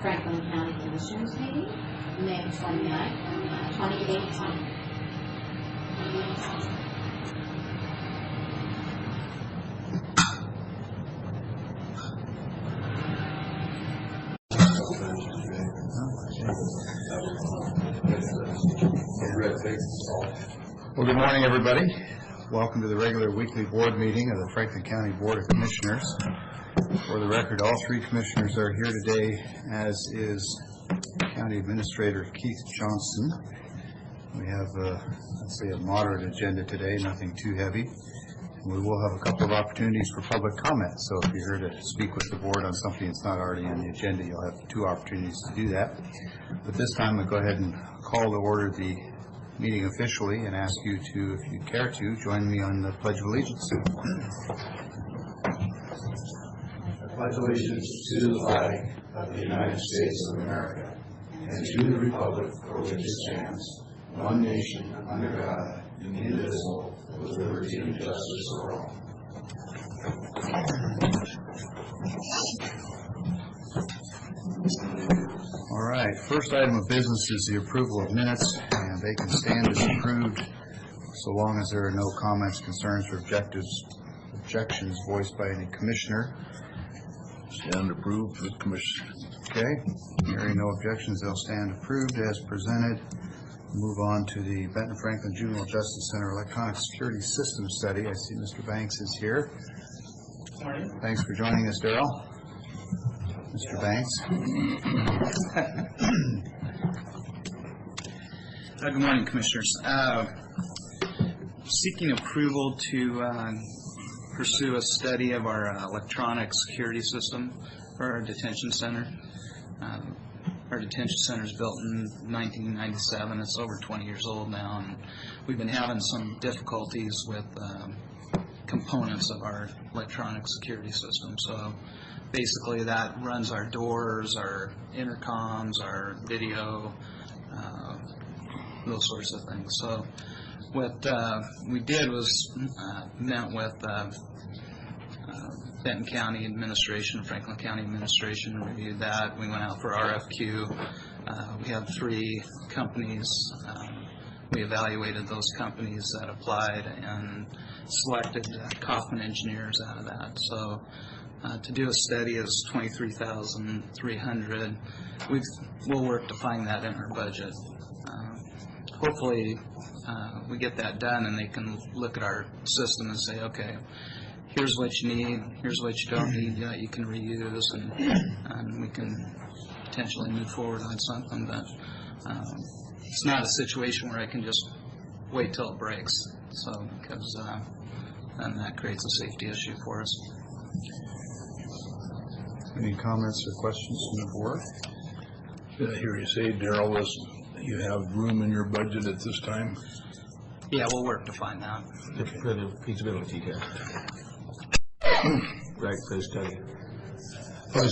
Franklin County Commissioners meeting, May 29, 2018. Well, good morning, everybody. Welcome to the regular weekly board meeting of the Franklin County Board of Commissioners. For the record, all three commissioners are here today, as is County Administrator Keith Johnson. We have, let's say, a moderate agenda today, nothing too heavy. We will have a couple of opportunities for public comment, so if you're here to speak with the board on something that's not already on the agenda, you'll have two opportunities to do that. But this time, I'll go ahead and call to order the meeting officially and ask you to, if you care to, join me on the Pledge of Allegiance. I pledge allegiance to the flag of the United States of America and to the republic for which it stands, one nation under God, indivisible, with liberty and justice for all. All right, first item of business is the approval of minutes, and they can stand as approved so long as there are no comments, concerns, or objections voiced by any commissioner. Stand approved for the commission. Okay, hearing no objections, they'll stand approved as presented. Move on to the Benton Franklin Juvenile Justice Center Electronic Security System Study. I see Mr. Banks is here. Good morning. Thanks for joining us, Darrell. Mr. Banks. Good morning, Commissioners. Seeking approval to pursue a study of our electronic security system for our detention center. Our detention center is built in 1997. It's over 20 years old now, and we've been having some difficulties with components of our electronic security system. So basically that runs our doors, our intercoms, our video, those sorts of things. So what we did was met with Benton County Administration, Franklin County Administration, and reviewed that. We went out for RFQ. We had 3 companies. We evaluated those companies that applied and selected Kaufman Engineers out of that. So to do a study is $23,300. We'll work to find that in our budget. Hopefully we get that done and they can look at our system and say, okay, here's what you need, here's what you don't need, you can reuse, and we can potentially move forward on something. But it's not a situation where I can just wait till it breaks, so because then that creates a safety issue for us. Any comments or questions from the board? Did I hear you say, Darrell, you have room in your budget at this time? Yeah, we'll work to find that. For the feasibility test. Right, for the study. For the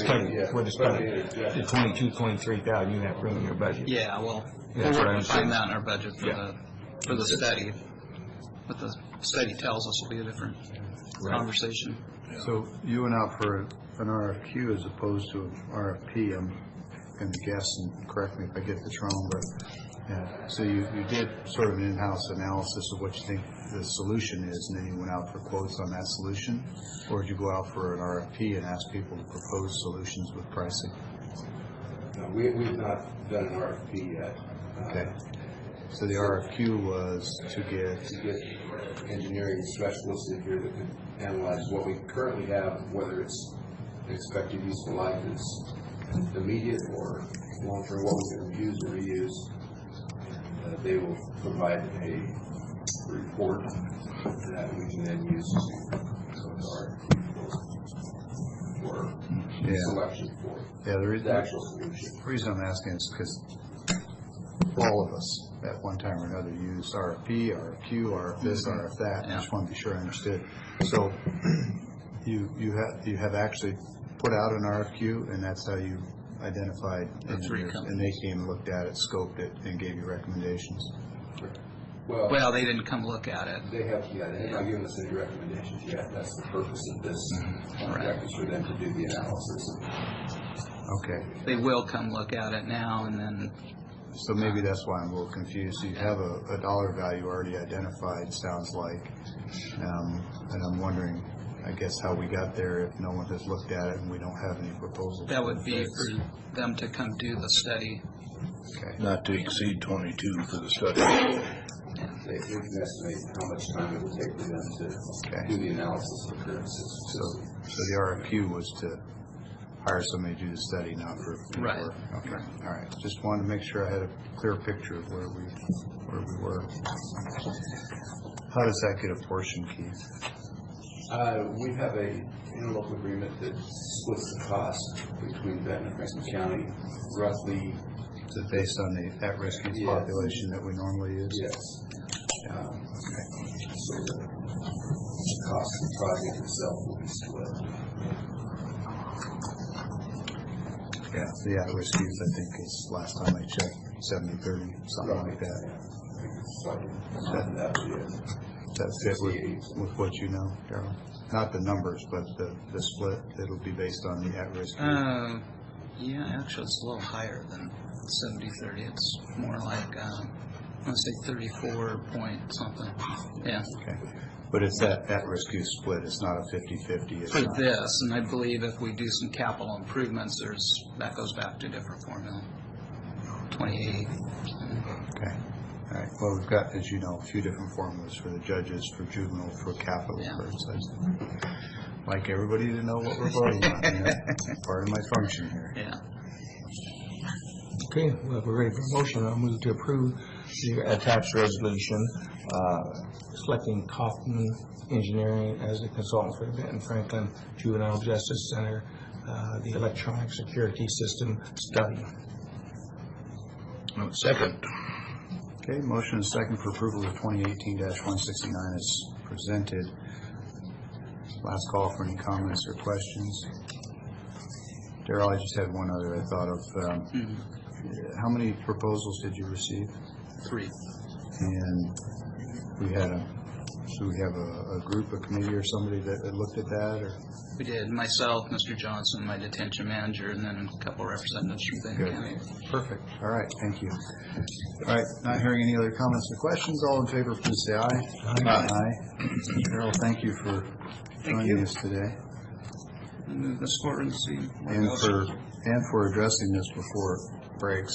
study, the 23,000, you have room in your budget. Yeah, we'll work to find that in our budget for the study. What the study tells us will be a different conversation. So you went out for an RFQ as opposed to an RFP. I'm going to guess, and correct me if I get this wrong, but so you did sort of an in-house analysis of what you think the solution is, and then you went out for quotes on that solution? Or did you go out for an RFP and ask people to propose solutions with pricing? No, we've not done an RFP yet. Okay. So the RFQ was to get engineering specialists in here that could analyze what we currently have, whether it's expected useful life is immediate or long-term, what we can use or reuse. They will provide a report that we can then use for selection for the actual solution. The reason I'm asking is because all of us at one time or another used RFP, RFQ, RF this, RF that. I just want to be sure I understood. So you have actually put out an RFQ, and that's how you identified engineers, and they came and looked at it, scoped it, and gave you recommendations. Well, they didn't come look at it. They have, they've not given us any recommendations yet. That's the purpose of this project, is for them to do the analysis. Okay, They will come look at it now, and then, so maybe that's why I'm a little confused. You have a dollar value already identified, sounds like. And I'm wondering, I guess, how we got there if no one has looked at it and we don't have any proposals. that would be for them to come do the study. Okay, Not to exceed 22 for the study. They can estimate how much time it would take for them to Okay. do the analysis of the current system. so the RFQ was to hire somebody to do the study, not for Right. work. Okay, all right. Just wanted to make sure I had a clear picture of where we were. How does that get apportioned, Keith? We have a interlocal agreement that splits the cost between Benton and Franklin County, roughly, Is it based on the at-risk youth Yeah. population that we normally use? yes. Okay. So the cost of the project itself will be split. Yeah, the at-risk youth, I think, is, last time I checked, 70-30, something like that. That would be it. Does that fit with what you know, Darrell? Not the numbers, but the split, it'll be based on the at-risk youth. Yeah, actually, it's a little higher than 70-30. It's more like, I want to say 34 point something. Yeah, Okay. But it's that at-risk youth split, it's not a 50-50. It's for not- this, and I believe if we do some capital improvements, that goes back to a different formula. 28. Okay. All right. Well, we've got, as you know, a few different formulas for the judges, for juvenile, for capital. Yeah. So I'd like everybody to know what we're voting on. You know? It's part of my function here. Yeah. Okay, well, if we're ready for a motion, I'll move to approve the attached resolution, selecting Kaufman Engineering as the consultant for the Benton Franklin Juvenile Justice Center, the electronic security system study. Second. Okay, motion and second for approval of 2018-169 is presented. Last call for any comments or questions. Darrell, I just had one other I thought of. How many proposals did you receive? 3. And we had a group, a committee or somebody that looked at that, or? We did, myself, Mr. Johnson, my detention manager, and then a couple representatives from Benton Good. County. Perfect. All right, thank you. All right, not hearing any other comments or questions, all in favor, please say aye. Aye. Darrell, thank you for joining us today, Move this forward and see. where it and goes. for addressing this before it breaks.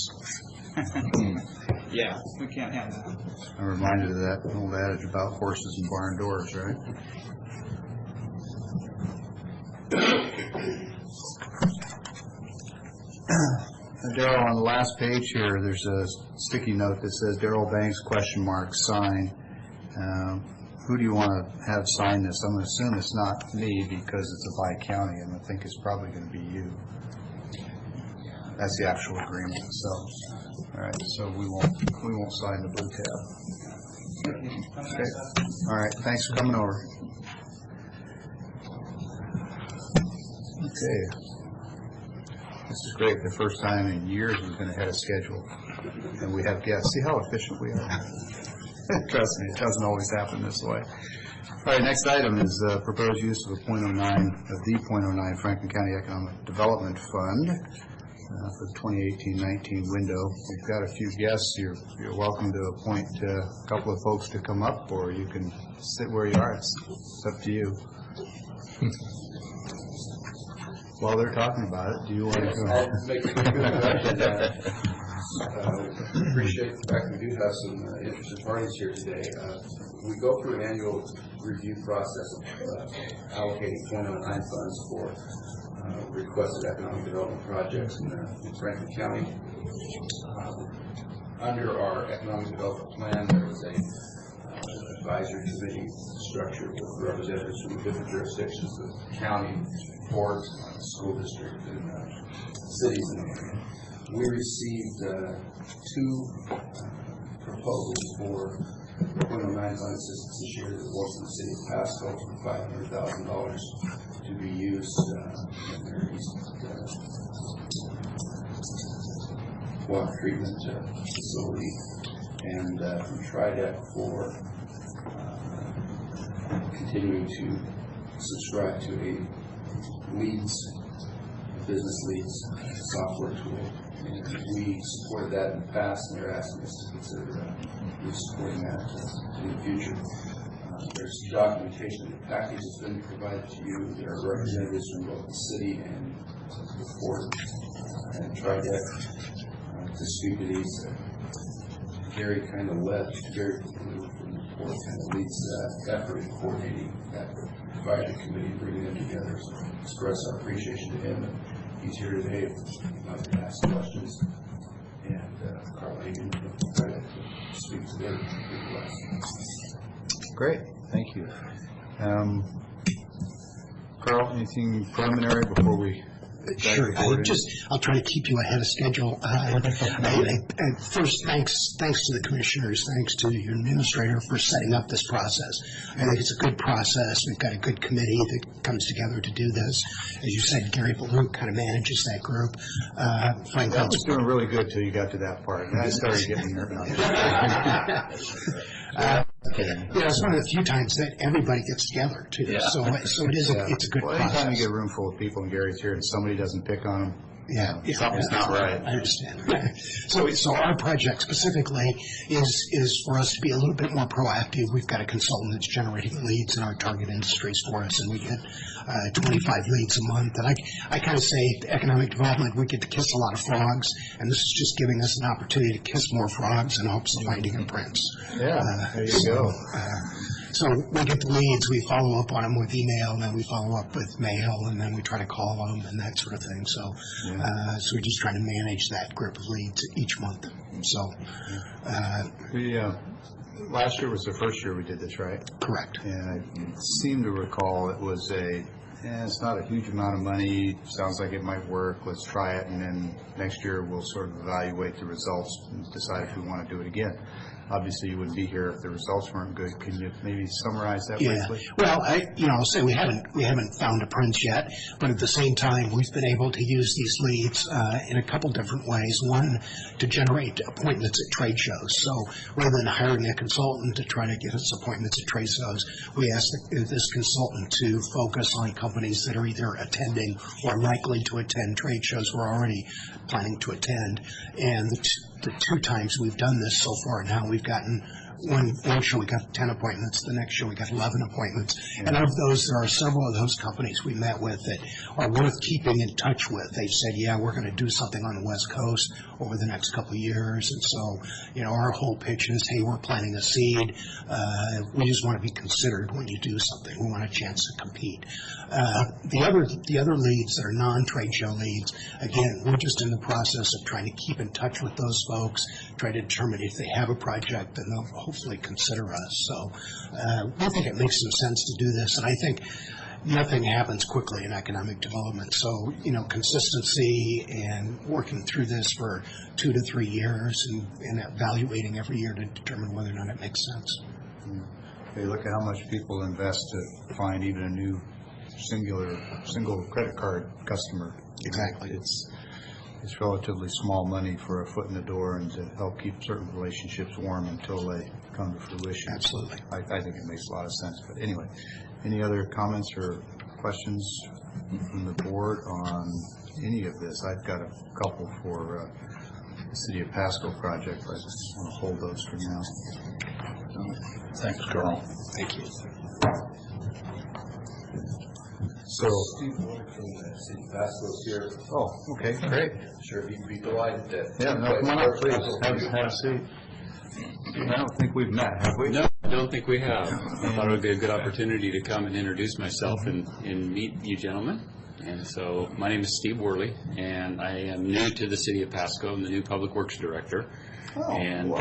Yeah, we can't have that. I'm reminded of that old adage about horses and barn doors, right? Darrell, on the last page here, there's a sticky note that says Darrell Banks ? Sign. Who do you want to have sign this? I'm going to assume it's not me because it's a bi-county, and I think it's probably going to be you. That's the actual agreement. So, all right. So we won't sign the blue tab. Okay. All right. Thanks for coming over. Okay. This is great. The first time in years we've been ahead of schedule, and we have guests. See how efficient we are. Trust me, it doesn't always happen this way. All right, next item is proposed use of the .09 Franklin County Economic Development Fund for the 2018-19 window. We've got a few guests. You're welcome to appoint a couple of folks to come up, or you can sit where you are. It's up to you. While they're talking about it, do you want to I'll make a quick introduction. Appreciate the fact we do have some interested parties here today. We go through an annual review process of allocating .09 funds for requested economic development projects in Franklin County. Under our economic development plan, there is a advisory committee structure with representatives from different jurisdictions, the county, boards, school district, and cities in the area. We received 2 proposals for .09 fund assistance this year. The one from the city of Pasco for $500,000 to be used in their east water treatment facility, and from TRIDEC for continuing to subscribe to a LEEDS business leads software tool. And we supported that in the past, and they're asking us to consider supporting that in the future. There's documentation in the package that's been provided to you. There are representatives from both the city and the port and TriDeck to speak to these. Gary kind of led, Gary from the port kind of leads that effort in coordinating that advisory committee, bringing them together. So express our appreciation to him. And he's here today to ask questions. And Carl Hagan will try to speak to their requests. Great, thank you. Carl, anything preliminary before we? Sure. I'll try to keep you ahead of schedule. First, thanks to the commissioners, thanks to your administrator for setting up this process. I think it's a good process. We've got a good committee that comes together to do this. As you said, Gary Ballouk kind of manages that group. Frank That was doing really good till you got to that part, and I started getting nervous. It's one of the few times that everybody gets together too. Yeah. So it is. It's a good process. Anytime you get a room full of people and Gary's here and somebody doesn't pick on him, something's not right. I understand. So our project specifically is for us to be a little bit more proactive. We've got a consultant that's generating leads in our target industries for us, and we get 25 leads a month. And I kind of say economic development, we get to kiss a lot of frogs, and this is just giving us an opportunity to kiss more frogs in hopes of finding a prince. Yeah, there you go. So we get the leads, we follow up on them with email, and then we follow up with mail, and then we try to call them and that sort of thing. So, so we're just trying to manage that group of leads each month. So, last year was the first year we did this, right? Correct. And I seem to recall it was it's not a huge amount of money. Sounds like it might work. Let's try it, and then next year we'll sort of evaluate the results and decide if we want to do it again. Obviously, you wouldn't be here if the results weren't good. Can you maybe summarize that briefly? Well, I'll say we haven't found a prince yet, but at the same time, we've been able to use these leads in a couple different ways. One, to generate appointments at trade shows. So rather than hiring a consultant to try to get us appointments at trade shows, we asked this consultant to focus on companies that are either attending or likely to attend trade shows we're already planning to attend. And the two times we've done this so far now, we've gotten one show we got 10 appointments, the next show we got 11 appointments. Yeah. And of those, there are several of those companies we met with that are worth keeping in touch with. They've said, yeah, we're going to do something on the West Coast over the next couple of years. And so, our whole pitch is, hey, we're planting a seed. We just want to be considered when you do something. We want a chance to compete. The other leads that are non-trade show leads, again, we're just in the process of trying to keep in touch with those folks, try to determine if they have a project, and they'll hopefully consider us. So we think it makes some sense to do this, and I think nothing happens quickly in economic development. So, consistency and working through this for 2 to 3 years and evaluating every year to determine whether or not it makes sense. Hey, look at how much people invest to find even a new single credit card customer. Exactly. It's relatively small money for a foot in the door and to help keep certain relationships warm until they come to fruition. Absolutely. I think it makes a lot of sense. But anyway, any other comments or questions from the board on any of this? I've got a couple for the City of Pasco project, but I just want to hold those for now. Thanks, Carl. Thank you. So, Steve Wood from the City of Pasco is here. oh, okay, great. Sure, he'd be delighted to. Yeah, no, come on up, please. Have a seat. I don't think we've met, have we? No, I don't think we have. I thought it would be a good opportunity to come and introduce myself and meet you gentlemen. And so my name is Steve Worley, and I am new to the City of Pasco. I'm the new Public Works Director. And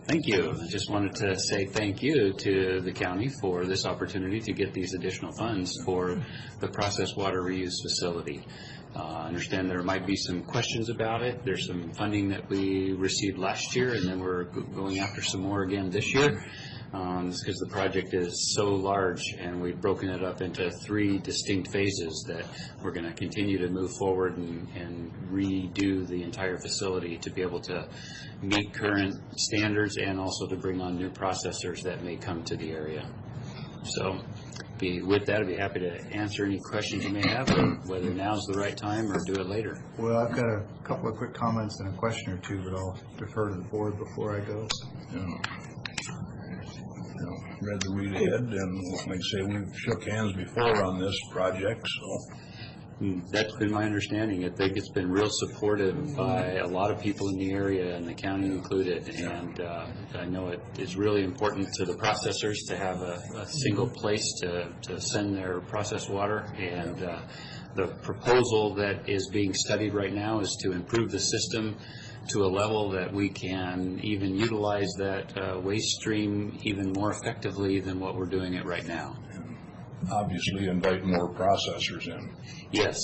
thank you. I just wanted to say thank you to the county for this opportunity to get these additional funds for the processed water reuse facility. I understand there might be some questions about it. There's some funding that we received last year, and then we're going after some more again this year. Because the project is so large, and we've broken it up into 3 distinct phases that we're going to continue to move forward and redo the entire facility to be able to meet current standards and also to bring on new processors that may come to the area. So with that, I'd be happy to answer any questions you may have, or whether now's the right time or do it later. Well, I've got a couple of quick comments and a question or two, but I'll defer to the board before I go. Read the read ahead, and like I say, we've shook hands before on this project, so. That's been my understanding. I think it's been real supportive by a lot of people in the area, and the county included. And I know it is really important to the processors to have a single place to send their processed water. And the proposal that is being studied right now is to improve the system to a level that we can even utilize that waste stream even more effectively than what we're doing it right now. Obviously invite more processors in. Yes,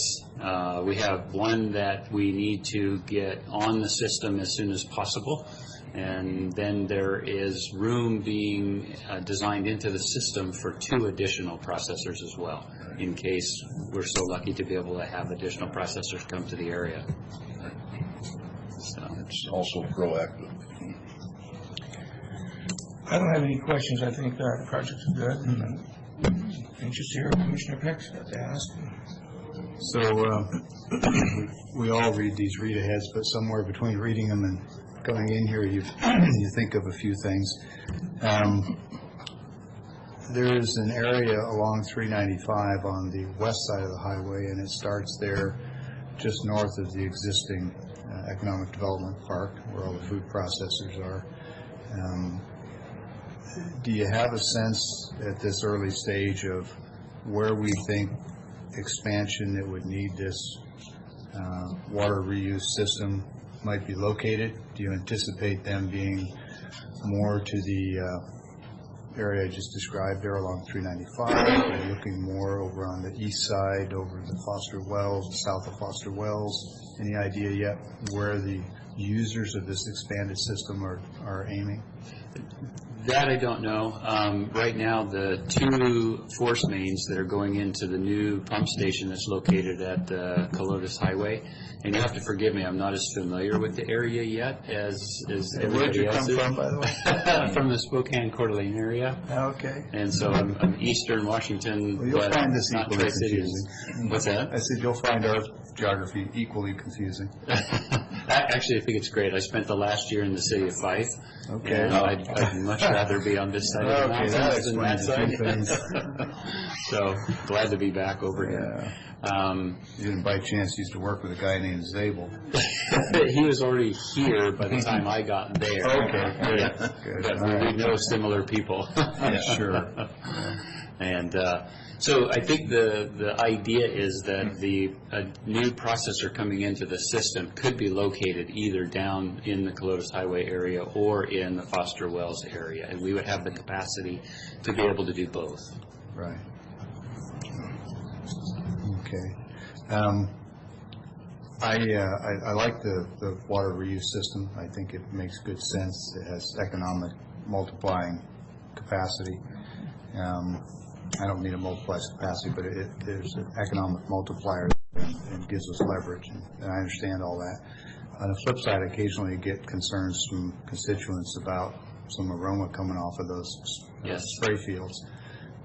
we have one that we need to get on the system as soon as possible, and then there is room being designed into the system for 2 additional processors as well, in case we're so lucky to be able to have additional processors come to the area. So It's also proactive. I don't have any questions. I think the project is good, and I'm anxious to hear what Commissioner Peck's got to ask. So we all read these read-aheads, but somewhere between reading them and coming in here, you think of a few things. There's an area along 395 on the west side of the highway, and it starts there just north of the existing economic development park where all the food processors are. Do you have a sense at this early stage of where we think expansion that would need this water reuse system might be located? Do you anticipate them being more to the area I just described there along 395? Are you looking more over on the east side, over the Foster Wells, south of Foster Wells? Any idea yet where the users of this expanded system are aiming? that I don't know. Right now, the 2 force mains that are going into the new pump station that's located at Colotus Highway, and you have to forgive me, I'm not as familiar with the area yet as everybody else is. Where'd you come from, by the way? From the Spokane Coeur d'Alene area. Okay. And so I'm eastern Washington, Well, you'll but find this not equally Tri-Cities. confusing. What's that? I said you'll find our geography equally confusing. Actually, I think it's great. I spent the last year in the city of Fife. Okay. And I'd much rather be on this side of the Okay, that mountains than that explains a few side. So glad to be back over here. You didn't by chance used to work with a guy named Zabel. He was already here by the time I got there. Okay, good, Yeah. good. But All we right. know similar people. Yeah, sure. And so I think the idea is that a new processor coming into the system could be located either down in the Colotus Highway area or in the Foster Wells area, and we would have the capacity to be able to do both. Right. Okay. I like the water reuse system. I think it makes good sense. It has economic multiplying capacity. I don't mean it multiplies capacity, but there's an economic multiplier and gives us leverage, and I understand all that. On the flip side, occasionally you get concerns from constituents about some aroma coming off of those Yes. spray fields.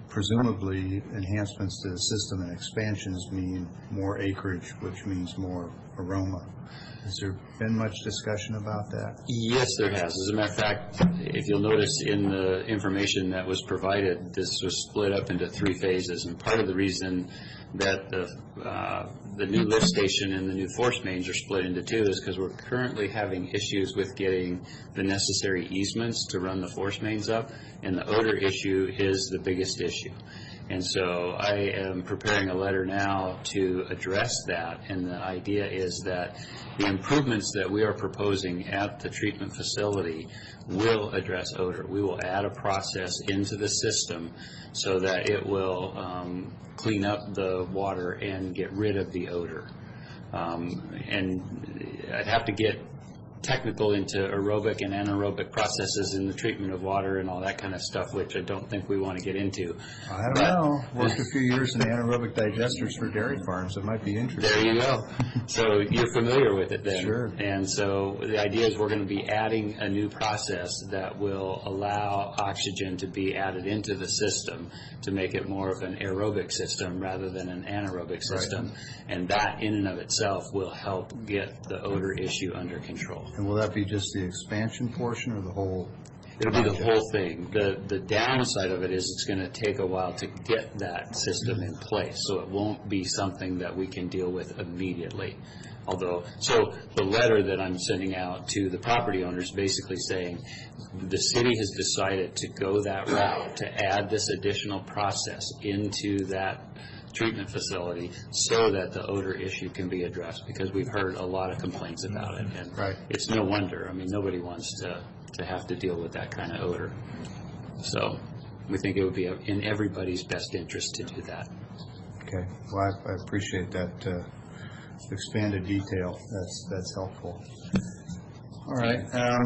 Presumably, enhancements to the system and expansions mean more acreage, which means more aroma. Has there been much discussion about that? Yes, there has. As a matter of fact, if you'll notice in the information that was provided, this was split up into 3 phases. And part of the reason that the new lift station and the new force mains are split into 2 is because we're currently having issues with getting the necessary easements to run the force mains up, and the odor issue is the biggest issue. And so I am preparing a letter now to address that, and the idea is that the improvements that we are proposing at the treatment facility will address odor. We will add a process into the system so that it will clean up the water and get rid of the odor. And I'd have to get technical into aerobic and anaerobic processes in the treatment of water and all that kind of stuff, which I don't think we want to get into. I don't know. Worked a few years in anaerobic digesters for dairy farms. It might be interesting. There you go. So you're familiar with it then. Sure. And so the idea is we're going to be adding a new process that will allow oxygen to be added into the system to make it more of an aerobic system rather than an anaerobic system. And that in and of itself will help get the odor issue under control. And will that be just the expansion portion or the whole? It'll be the whole thing. The downside of it is it's going to take a while to get that system in place, so it won't be something that we can deal with immediately. Although, so the letter that I'm sending out to the property owners basically saying the city has decided to go that route, to add this additional process into that treatment facility so that the odor issue can be addressed, because we've heard a lot of complaints about it. And it's no wonder. I mean, nobody wants to have to deal with that kind of odor. So we think it would be in everybody's best interest to do that. Okay. Well, I appreciate that expanded detail. That's helpful. All right. I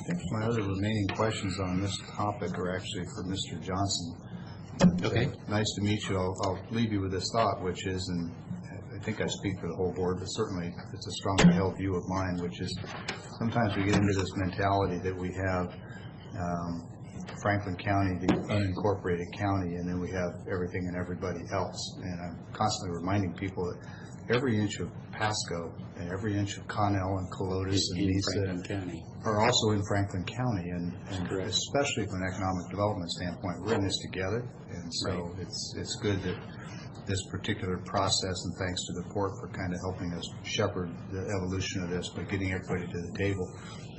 think my other remaining questions on this topic are actually for Mr. Johnson. Okay. Nice to meet you. I'll leave you with this thought, which is, and I think I speak for the whole board, but certainly it's a strongly held view of mine, which is sometimes we get into this mentality that we have Franklin County, the unincorporated county, and then we have everything and everybody else. And I'm constantly reminding people that every inch of Pasco and every inch of Connell and Colotis and Mesa are also in Franklin County, and especially from an economic development standpoint, we're in this together. And so it's good that this particular process, and thanks to the port for kind of helping us shepherd the evolution of this, but getting everybody to the table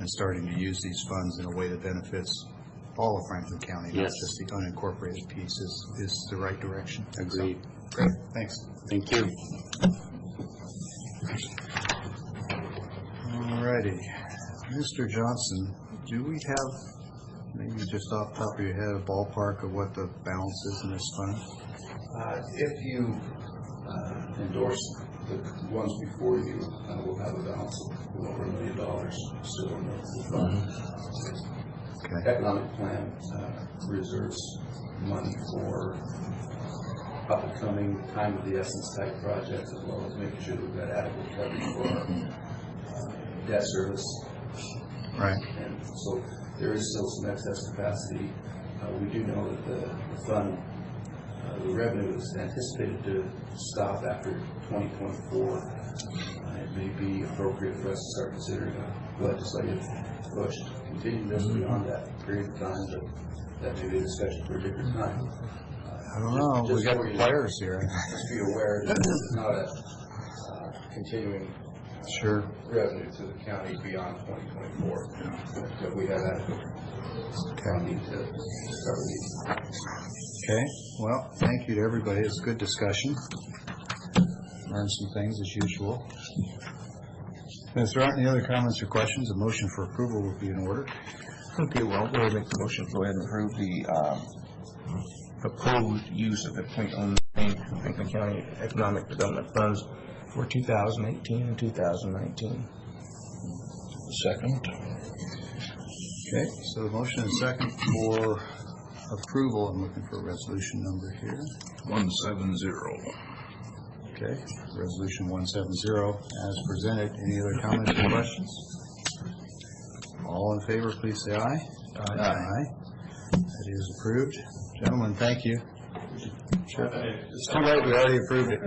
and starting to use these funds in a way that benefits all of Franklin County, not just the unincorporated piece, is the right direction. Agreed. So, great. Thanks. Thank you. All righty. Mr. Johnson, do we have, maybe just off the top of your head, a ballpark of what the balance is in this fund? If you endorse the ones before you, we'll have a balance of over $1 million still in the fund. Okay. Economic plan reserves money for up-and-coming, time of the essence type projects, as well as making sure that we've got adequate coverage for our debt service. Right. And so there is still some excess capacity. We do know that the fund, the revenue is anticipated to stop after 2024. It may be appropriate for us to start considering a legislative push to continue this beyond that period of time, but that may be a discussion for a different time. I don't know. We got players here. Just be aware that this is not a continuing revenue to the county beyond 2024. But we have adequate funding to cover these. Okay. Well, thank you to everybody. It's a good discussion. Learned some things as usual. If there aren't any other comments or questions, a motion for approval would be in order. Okay, well, we'll make the motion to go ahead and approve the proposed use of the .09 Franklin County Economic Development Funds for 2018 and 2019. Second. Okay, so the motion and second for approval. I'm looking for a resolution number here. 170. Okay, resolution 170 as presented. Any other comments or questions? All in favor, please say aye. Aye. That is approved. Gentlemen, thank you. Sure. It's too late, we already approved it.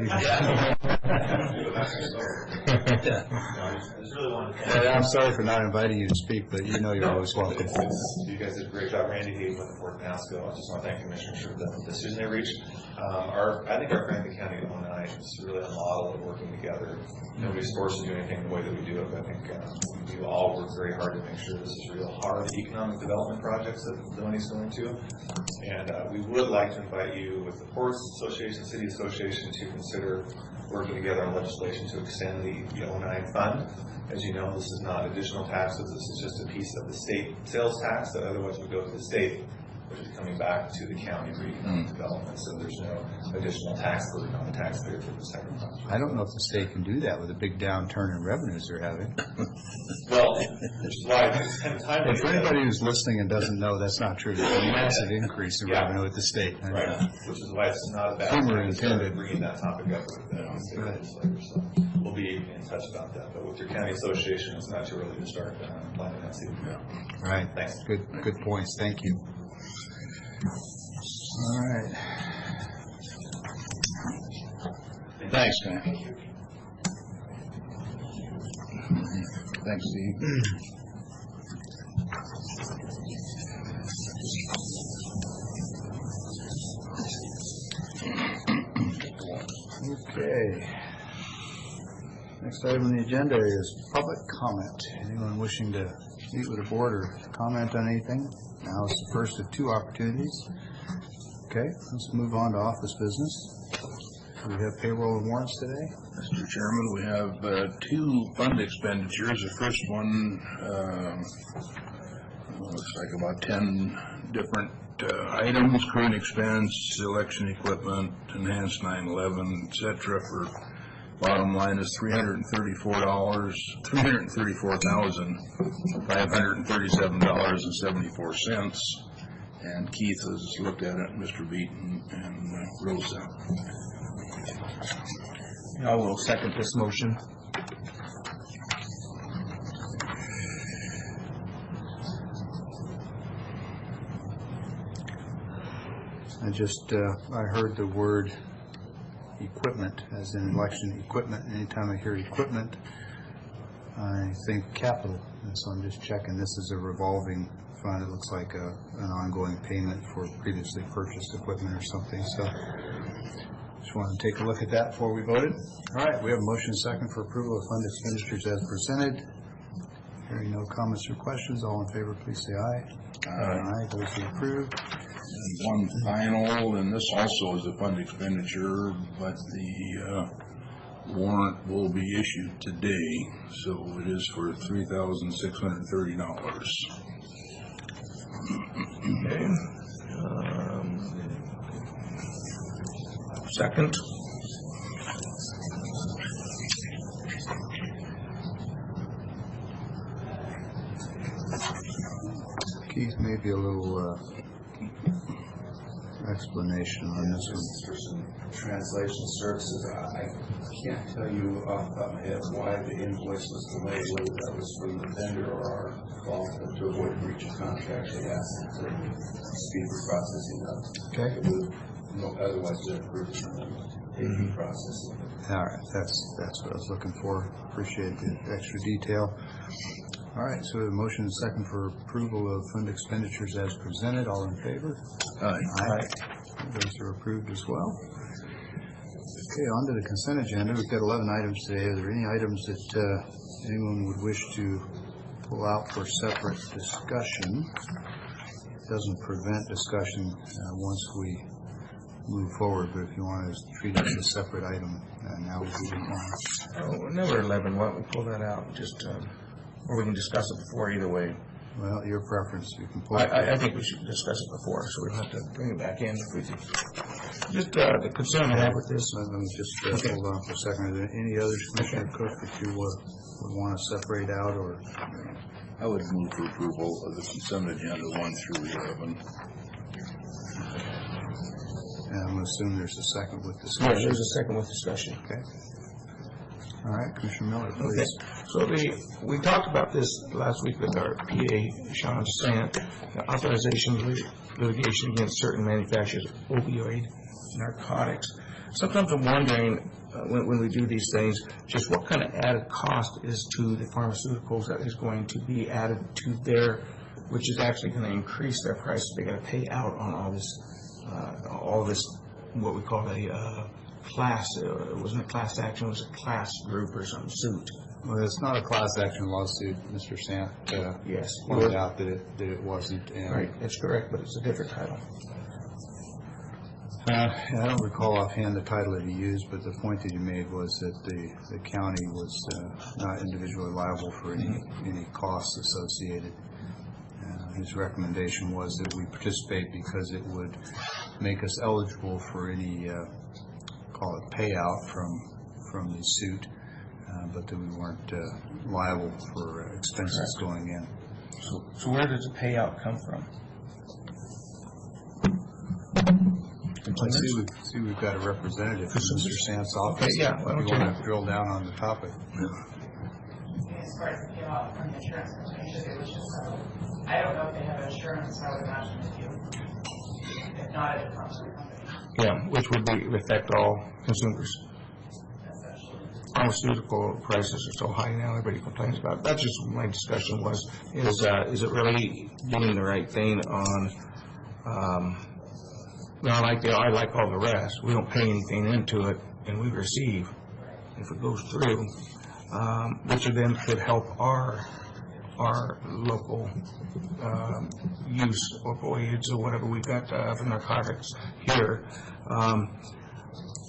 I'm sorry for not inviting you to speak, but you know you're always welcome. You guys did a great job. Randy Hayden with the Port of Pasco. I just want to thank Commissioners for the decision they reached. I think our Franklin County '09 is really a model of working together. Nobody's forced to do anything the way that we do it, but I think we all work very hard to make sure this is real hard economic development projects that the money's going to. And we would like to invite you with the Ports Association, City Association to consider working together on legislation to extend the '09 fund. As you know, this is not additional taxes. This is just a piece of the state sales tax that otherwise would go to the state which is coming back to the county for economic development, so there's no additional tax burden on the taxpayer for the second project. I don't know if the state can do that with a big downturn in revenues they're having. Well, which is why it's kind of timely. And for anybody who's listening and doesn't know, that's not true. There's a massive increase in revenue at the state. Right, which is why it's not a bad Humor time to start intended. bringing that topic up with the state legislature. So we'll be in touch about that. But with your county association, it's not too early to start planning that season. Right. Thanks. Good points. Thank you. All right. Thanks, man. Thanks, Steve. Okay. Next item on the agenda is public comment. Anyone wishing to meet with the board or comment on anything? Now is the first of two opportunities. Okay, let's move on to office business. We have payroll and warrants today. Mr. Chairman, we have two fund expenditures. The first one looks like about 10 different items, current expense, election equipment, enhanced 9/11, et cetera, for bottom line is $334,537.74. And Keith has looked at it, Mr. Beaton and Rosa. I will second this motion. I heard the word equipment, as in election equipment. Anytime I hear equipment, I think capital. And so I'm just checking. This is a revolving fund. It looks like an ongoing payment for previously purchased equipment or something. So just wanted to take a look at that before we voted. All right, we have a motion second for approval of fund expenditures as presented. Hearing no comments or questions, all in favor, please say aye. Aye. Those who approve. And one final, and this also is a fund expenditure, but the warrant will be issued today, so it is for $3,630. Okay. Second. Keith, maybe a little explanation on this one. For some translation services, I can't tell you off the top of my head why the invoice was delayed, whether that was from the vendor or our fault to avoid breach of contract. They asked to speed the processing up. Okay. It would otherwise have approved the processing. All right, that's what I was looking for. Appreciate the extra detail. All right, so a motion and second for approval of fund expenditures as presented. All in favor? Aye. Aye. Those are approved as well. Okay, on to the consent agenda. We've got 11 items today. Are there any items that anyone would wish to pull out for separate discussion? It doesn't prevent discussion once we move forward, but if you want to treat it as a separate item, now would be the time. Number 11, why don't we pull that out? Just, or we can discuss it before either way. Well, your preference. You can pull it. I think we should discuss it before, so we don't have to bring it back in. If we could. Just the concern I have with this. Let me just hold on for a second. Are there any others, Commissioner Cook, that you would want to separate out? Or I would move for approval of the consent agenda 1 through 11. and I'm going to assume there's a second with Yeah, discussion. there's a second with discussion. Okay. All right, Commissioner Miller, Okay, please. so we talked about this last week with our PA, Sean Sant, the authorization of litigation against certain manufacturers of opioid narcotics. Sometimes I'm wondering, when we do these things, just what kind of added cost is to the pharmaceuticals that is going to be added to their, which is actually going to increase their prices. They're going to pay out on all this, what we call a class, it wasn't a class action, it was a class group or some suit. Well, it's not a class action lawsuit. Mr. Sant Yes. pointed out that it wasn't. And Right, that's correct, but it's a different title. I don't recall offhand the title that he used, but the point that you made was that the county was not individually liable for any costs associated. his recommendation was that we participate because it would make us eligible for any, call it payout from the suit, but that we weren't liable for expenses going in. So where does the payout come from? Let's see, we've got a representative from Mr. Sant's office. Okay, yeah, why If don't you you- want to drill down on the topic. As far as the payout from the insurance company, it was just, I don't know if they have insurance, I would imagine they do. If not, it's from the company, Yeah, which would affect all consumers. essentially. Pharmaceutical prices are so high now, everybody complains about it. That's just what my discussion was, is it really doing the right thing on, I like all the rest. We don't pay anything into it, and we receive, if it goes through, which of them could help our local use opioids or whatever we've got for narcotics here.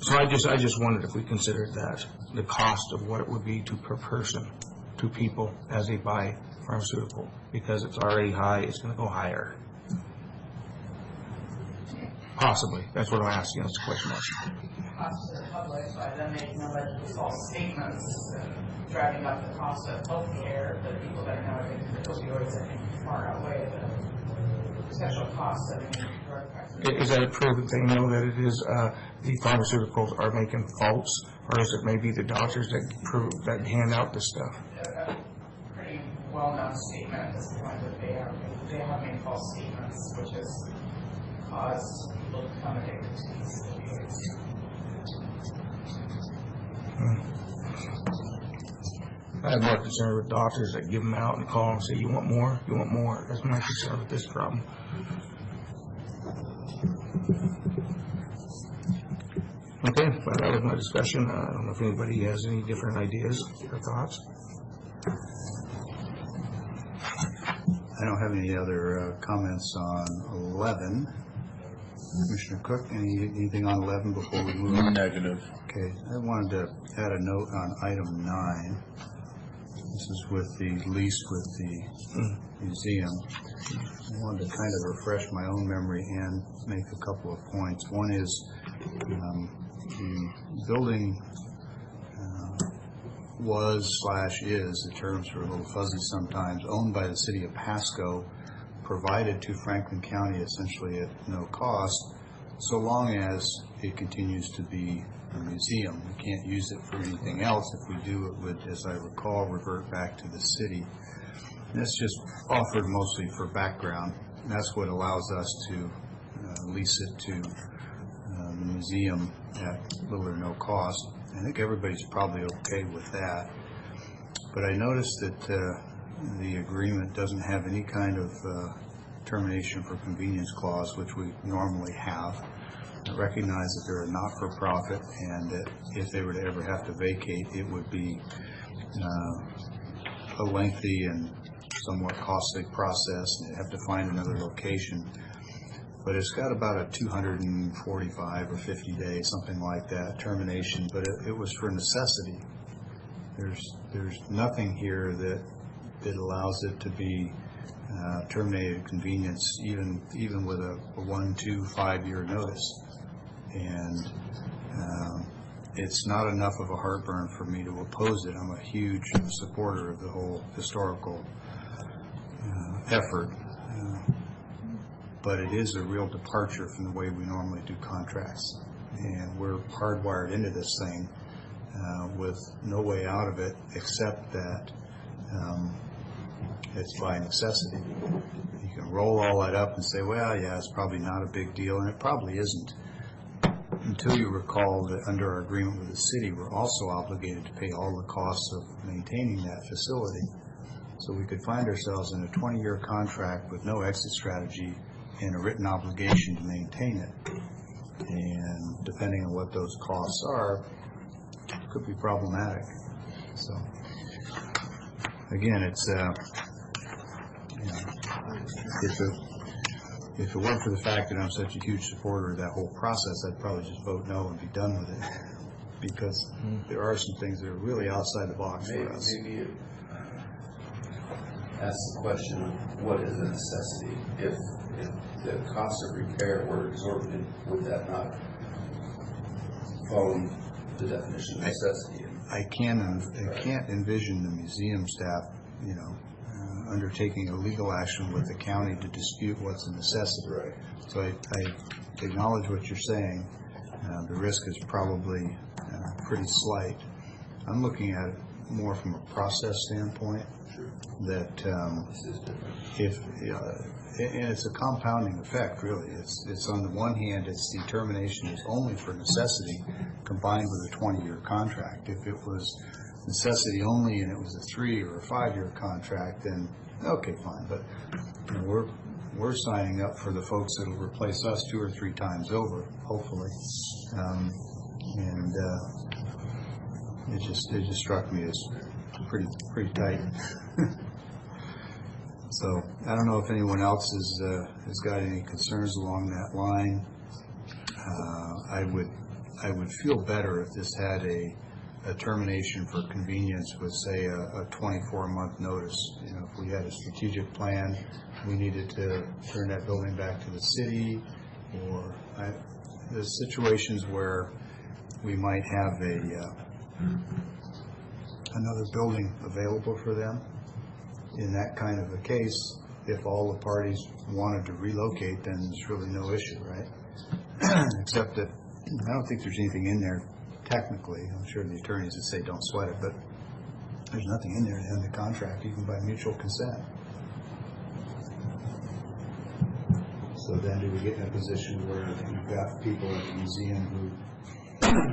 So I just wondered if we considered that, the cost of what it would be per person, to people as they buy pharmaceutical, because it's already high, it's going to go higher. Possibly. That's what I'm asking. That's the question. Cost to the public by them making allegedly false statements and driving up the cost of health care for the people that are now addicted to opioids, I think far outweigh the potential costs of any drug prices. Is that a proof that they know that it is, the pharmaceuticals are making faults, or is it maybe the doctors that hand out the stuff? A pretty well-known statement at this point that they have made false statements, which has caused people to become addicted to these opioids. I have more concern with doctors that give them out and call and say, you want more? You want more? That's my concern with this problem. Okay, well, that was my discussion. I don't know if anybody has any different ideas or thoughts. I don't have any other comments on 11. Commissioner Cook, anything on 11 before we move on? Negative. Okay, I wanted to add a note on item 9. This is with the lease with the museum. I wanted to kind of refresh my own memory and make a couple of points. One is the building was/is, the terms are a little fuzzy sometimes, owned by the city of Pasco, provided to Franklin County essentially at no cost, so long as it continues to be a museum. We can't use it for anything else. If we do, it would, as I recall, revert back to the city. And that's just offered mostly for background. And that's what allows us to lease it to the museum at little or no cost. I think everybody's probably okay with that. But I noticed that the agreement doesn't have any kind of termination for convenience clause, which we normally have. I recognize that they're a not-for-profit, and that if they were to ever have to vacate, it would be a lengthy and somewhat costly process, and they'd have to find another location. But it's got about a 245 or 50 day, something like that, termination, but it was for necessity. There's nothing here that allows it to be terminated convenience, even with a 1, 2, 5 year notice. And it's not enough of a heartburn for me to oppose it. I'm a huge supporter of the whole historical effort. But it is a real departure from the way we normally do contracts. And we're hardwired into this thing with no way out of it except that it's by necessity. You can roll all that up and say, well, yeah, it's probably not a big deal, and it probably isn't. Until you recall that under our agreement with the city, we're also obligated to pay all the costs of maintaining that facility. So we could find ourselves in a 20-year contract with no exit strategy and a written obligation to maintain it. And depending on what those costs are, it could be problematic. So, again, it's, if it weren't for the fact that I'm such a huge supporter of that whole process, I'd probably just vote no and be done with it. Because there are some things that are really outside the box for us. ask the question, what is a necessity? If the cost of repair were exorbitant, would that not fall in the definition of necessity? I can't envision the museum staff, undertaking a legal action with the county to dispute what's a necessity. Right. So I acknowledge what you're saying. The risk is probably pretty slight. I'm looking at it more from a process standpoint. Sure. That This is different. and it's a compounding effect, really. It's on the one hand, its determination is only for necessity combined with a 20-year contract. If it was necessity only and it was a 3 or a 5-year contract, then okay, fine. But we're signing up for the folks that will replace us 2 or 3 times over, hopefully. And it just struck me as pretty tight. So I don't know if anyone else has got any concerns along that line. I would feel better if this had a termination for convenience with, say, a 24-month notice. If we had a strategic plan, we needed to turn that building back to the city, or there's situations where we might have another building available for them. In that kind of a case, if all the parties wanted to relocate, then there's really no issue, right? Except that I don't think there's anything in there technically. I'm sure the attorneys would say don't sweat it, but there's nothing in there to end the contract, even by mutual consent. So then do we get in a position where you've got people at the museum who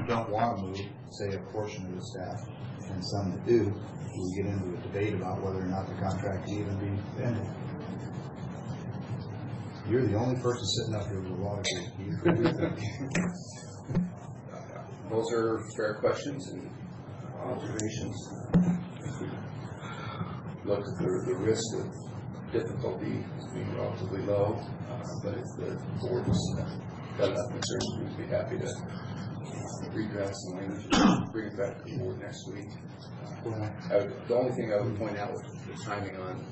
don't want to move, say a portion of the staff, and some that do, we get into a debate about whether or not the contract can even be ended. You're the only person sitting up here with a law degree. Those are fair questions and observations. Look at the risk of difficulty as being relatively low, but if the board's got enough concerns, we'd be happy to redraft some language and bring it back to the board next week. The only thing I would point out with the timing on,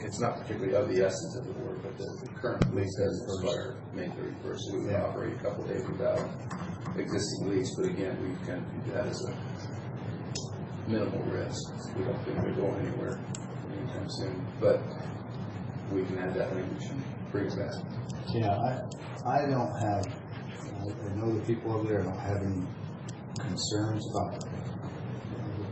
it's not particularly of the essence of the board, but the current lease does expire May 31st, so we may operate a couple of days without existing lease, but again, we can view that as a minimal risk. We don't think we're going anywhere anytime soon, but we can add that language and bring it back. Yeah, I don't have, I know the people over there don't have any concerns about the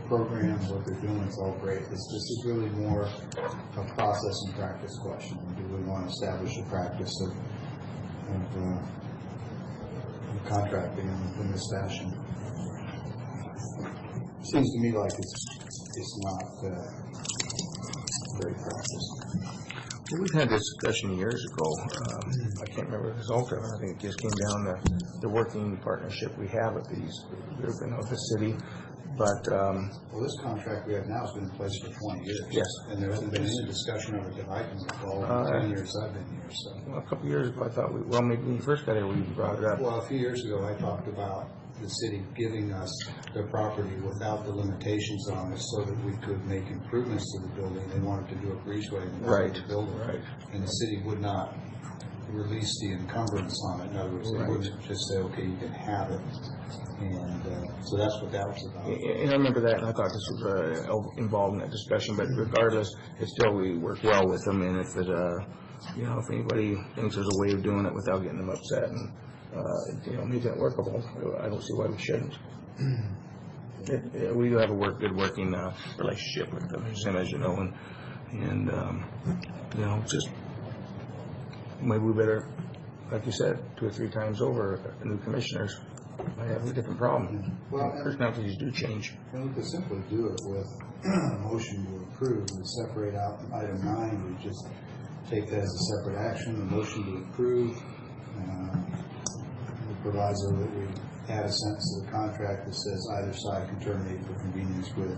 program, what they're doing, it's all great. This is really more a process and practice question. Do we want to establish a practice of contracting in this fashion? Seems to me like it's not great practice. Well, we've had this discussion years ago. I can't remember the result of it. I think it just came down to the working partnership we have with these group and with the city. But well, this contract we have now has been in place for 20 years. Yes. And there hasn't been any discussion of it that I can recall in the 10 years I've been here. So. Well, a couple of years ago, I thought, maybe when you first got here, we brought it up. Well, a few years ago, I talked about the city giving us the property without the limitations on it so that we could make improvements to the building. They wanted to do a breezeway in the building. Right. And the city would not release the encumbrance on it. In other words, they wouldn't just say, okay, you can have it. And so that's what that was about. And I remember that, and I thought this was involved in that discussion. But regardless, it's still, we work well with them. And if it, if anybody thinks there's a way of doing it without getting them upset and making it workable, I don't see why we shouldn't. We do have a good working relationship with them, as you know, and just maybe we better, like you said, 2 or 3 times over, new commissioners might have a different problem. Well, personalities do change. And we could simply do it with a motion to approve and separate out item 9. We just take that as a separate action, a motion to approve. The proviso that we add a sentence to the contract that says either side can terminate for convenience with,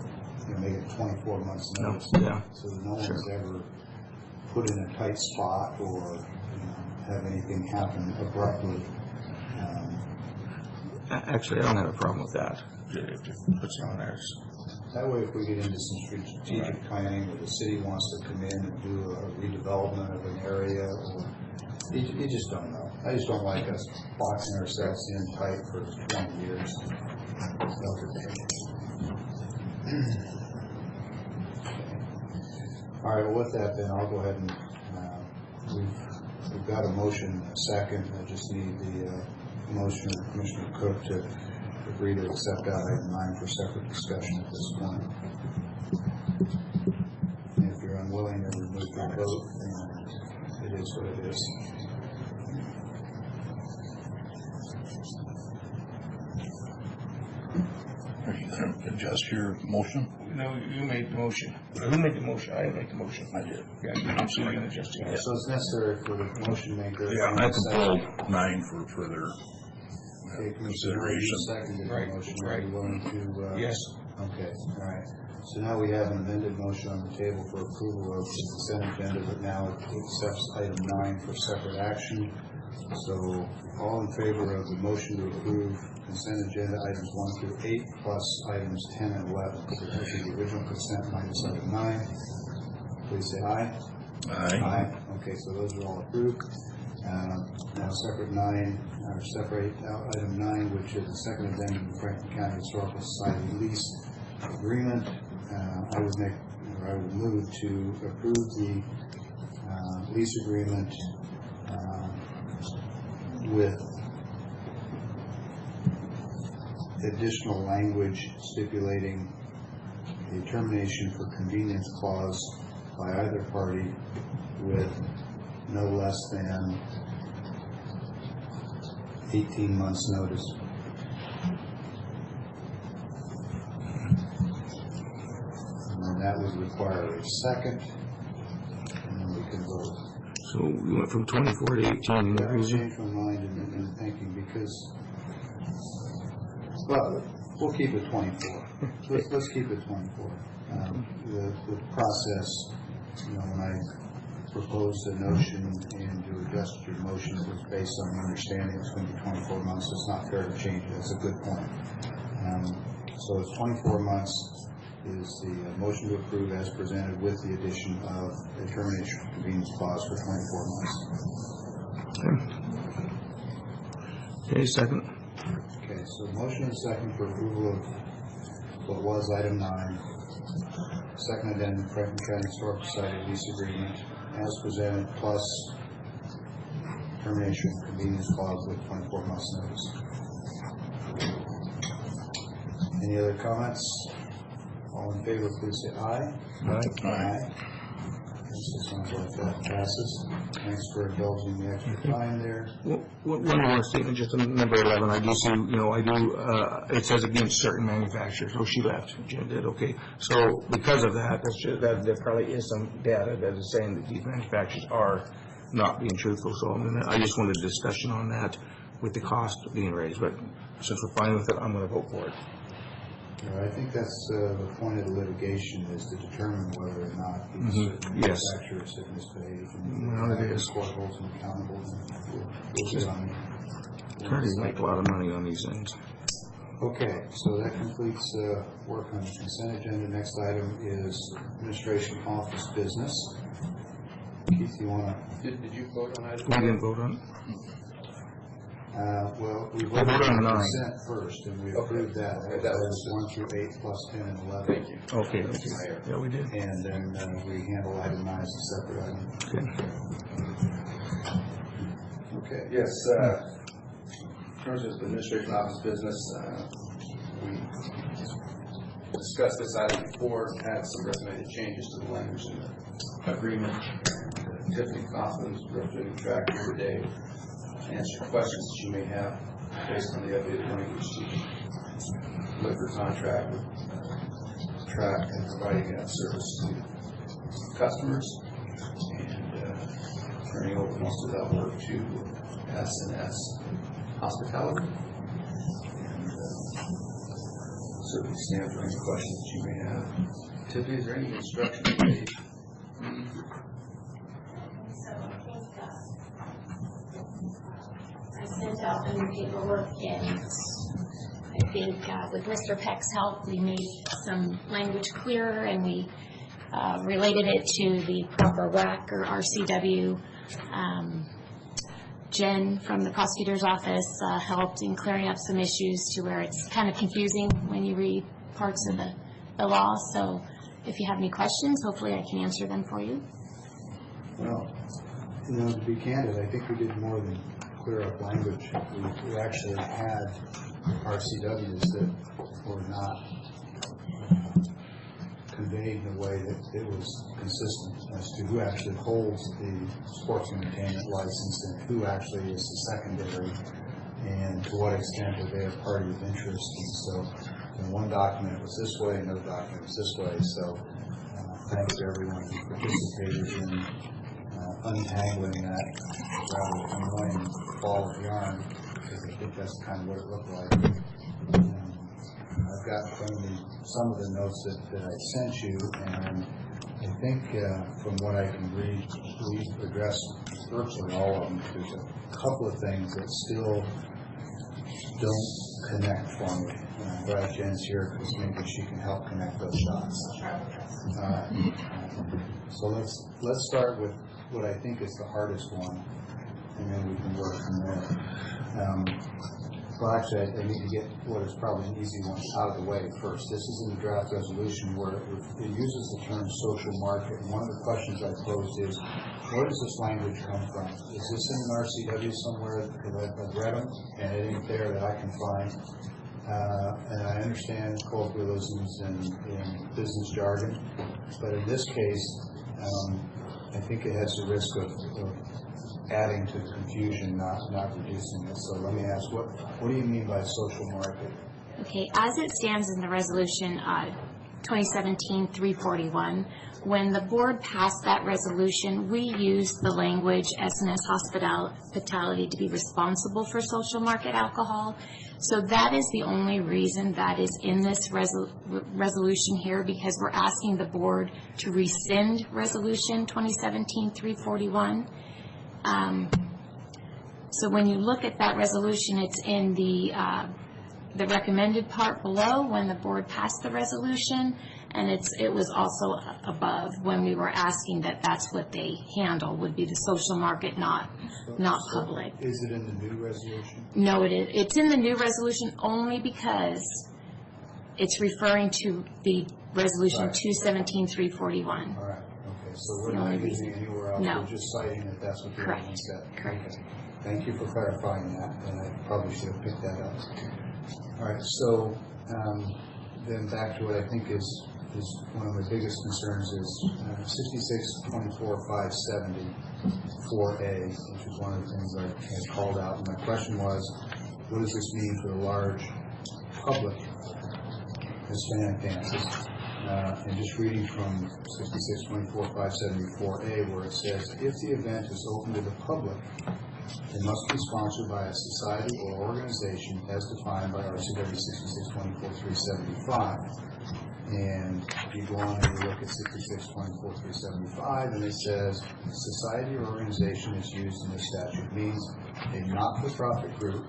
make it 24 months notice. So that no one's ever put in a tight spot or have anything happen abruptly. Actually, I don't have a problem with that. If it puts it on ours. That way, if we get into some strategic planning, where the city wants to come in and do a redevelopment of an area, or, you just don't know. I just don't like us boxing ourselves in tight for 20 years. All right, well, with that, then, I'll go ahead and, we've got a motion, a second. I just need the motion of Commissioner Cook to agree to accept item 9 for separate discussion at this point. And if you're unwilling to remove your vote, then it is what it is. Are you going to adjust your motion? No, you made the motion. Who made the motion? I didn't make the motion. I did. Yeah, I'm sorry, I'm adjusting it. So it's necessary for the motion maker. Yeah, I can pull 9 for further Okay, consideration. Seconded the Right, motion. right. Are you willing to? Yes. Okay, all right. So now we have an amended motion on the table for approval of the consent agenda, but now it accepts item 9 for separate action. So all in favor of the motion to approve consent agenda items 1 through 8 plus items 10 and 11. So that would be the original consent minus item 9. Please say aye. Aye. Okay, so those are all approved. Now separate out item 9, which is the second addendum to Franklin County Historical Society lease agreement. I would move to approve the lease agreement with additional language stipulating a termination for convenience clause by either party with no less than 18 months' notice. And that would require a second, and then we can vote. So we went from 24 to 18 in that I reason? changed my mind in thinking because, well, we'll keep it 24. Let's keep it 24. The process, when I proposed the notion and you adjusted your motion, it was based on the understanding it's going to be 24 months. It's not fair to change it. That's a good point. So it's 24 months is the motion to approve as presented with the addition of a termination convenience clause for 24 months. Okay, second. Okay, so motion and second for approval of what was item 9. Second addendum, Franklin County Historical Society lease agreement as presented plus termination convenience clause with 24 months notice. Any other comments? All in favor, please say aye. Aye. So sounds like that passes. Thanks for indulging the extra time there. One more statement, just on number 11. I do see, it says against certain manufacturers. Oh, she left. Jim did, okay. So because of that, there probably is some data that is saying that these manufacturers are not being truthful. So I just wanted a discussion on that with the cost being raised. But since we're fine with it, I'm going to vote for it. I think that's the point of the litigation is to determine whether or not these manufacturers have misbehaved. Well, it is. The court holds them accountable. We'll get on it. Attorneys make a lot of money on these things. Okay, so that completes work on the consent agenda. Next item is administration office business. Keith, you want to? Did you vote on item? We didn't vote on it. Well, we voted voted on on 9. consent first, and we approved that. Okay, That was 1 through 8 plus 10 and 11. Thank you. Okay, thank you. Yeah, we did. And then we handle item 9 as a separate item. Okay. Okay. Yes, in terms of the administration office business, we discussed this item before, had some recommended changes to the language in the agreement. Tiffany Kaufman, representing track here today, answer questions that you may have based on the updated language to the liquor contract with track and providing that service to customers, and turning over most of that work to S&S Hospitality. And certainly stand for any questions that you may have. Tiffany, is there any instruction you need? I sent out the new paperwork and I think with Mr. Peck's help, we made some language clearer, and we related it to the proper WAC or RCW. Jen from the prosecutor's office helped in clearing up some issues to where it's kind of confusing when you read parts of the law. So if you have any questions, hopefully I can answer them for you. Well, to be candid, I think we did more than clear up language. We actually had RCWs that were not conveyed in a way that it was consistent as to who actually holds the sports entertainment license and who actually is the secondary, and to what extent are they a party of interest. And so in one document it was this way, another document was this way. So thanks to everyone who participated in untangling that rather annoying ball of yarn, because I think that's kind of what it looked like. I've got some of the notes that I sent you, and I think from what I can read, we've addressed virtually all of them. There's a couple of things that still don't connect for me. And I'm glad Jen's here because maybe she can help connect those dots. So let's start with what I think is the hardest one, and then we can work from there. Well, actually, I need to get what is probably an easy one out of the way first. This is in the draft resolution where it uses the term social market. And one of the questions I posed is, where does this language come from? Is this in an RCW somewhere? Because I've read them, and it ain't there that I can find. And I understand colloquialisms and business jargon, but in this case, I think it has the risk of adding to the confusion, not reducing it. So let me ask, what do you mean by social market? Okay, as it stands in the resolution 2017-341, when the board passed that resolution, we used the language SNS Hospitality to be responsible for social market alcohol. So that is the only reason that is in this resolution here, because we're asking the board to rescind resolution 2017-341. So when you look at that resolution, it's in the recommended part below when the board passed the resolution, and it was also above when we were asking that's what they handle, would be the social market, not public. Is it in the new resolution? No, it's in the new resolution only because it's referring to the resolution 217-341. All right. Okay. So we're not using it anywhere else. No. We're just citing that that's what the Correct. ordinance said. Correct. Okay. Thank you for clarifying that, and I probably should have picked that up. All right. So then back to what I think is one of my biggest concerns is 6624-570 4A, which is one of the things I called out. And my question was, what does this mean for the large public Hispanic dances? And just reading from 6624-570 4A, where it says, if the event is open to the public, it must be sponsored by a society or organization as defined by RCW 6624-375. And you go on and you look at 6624-375, and it says society or organization is used in this statute means a not-for-profit group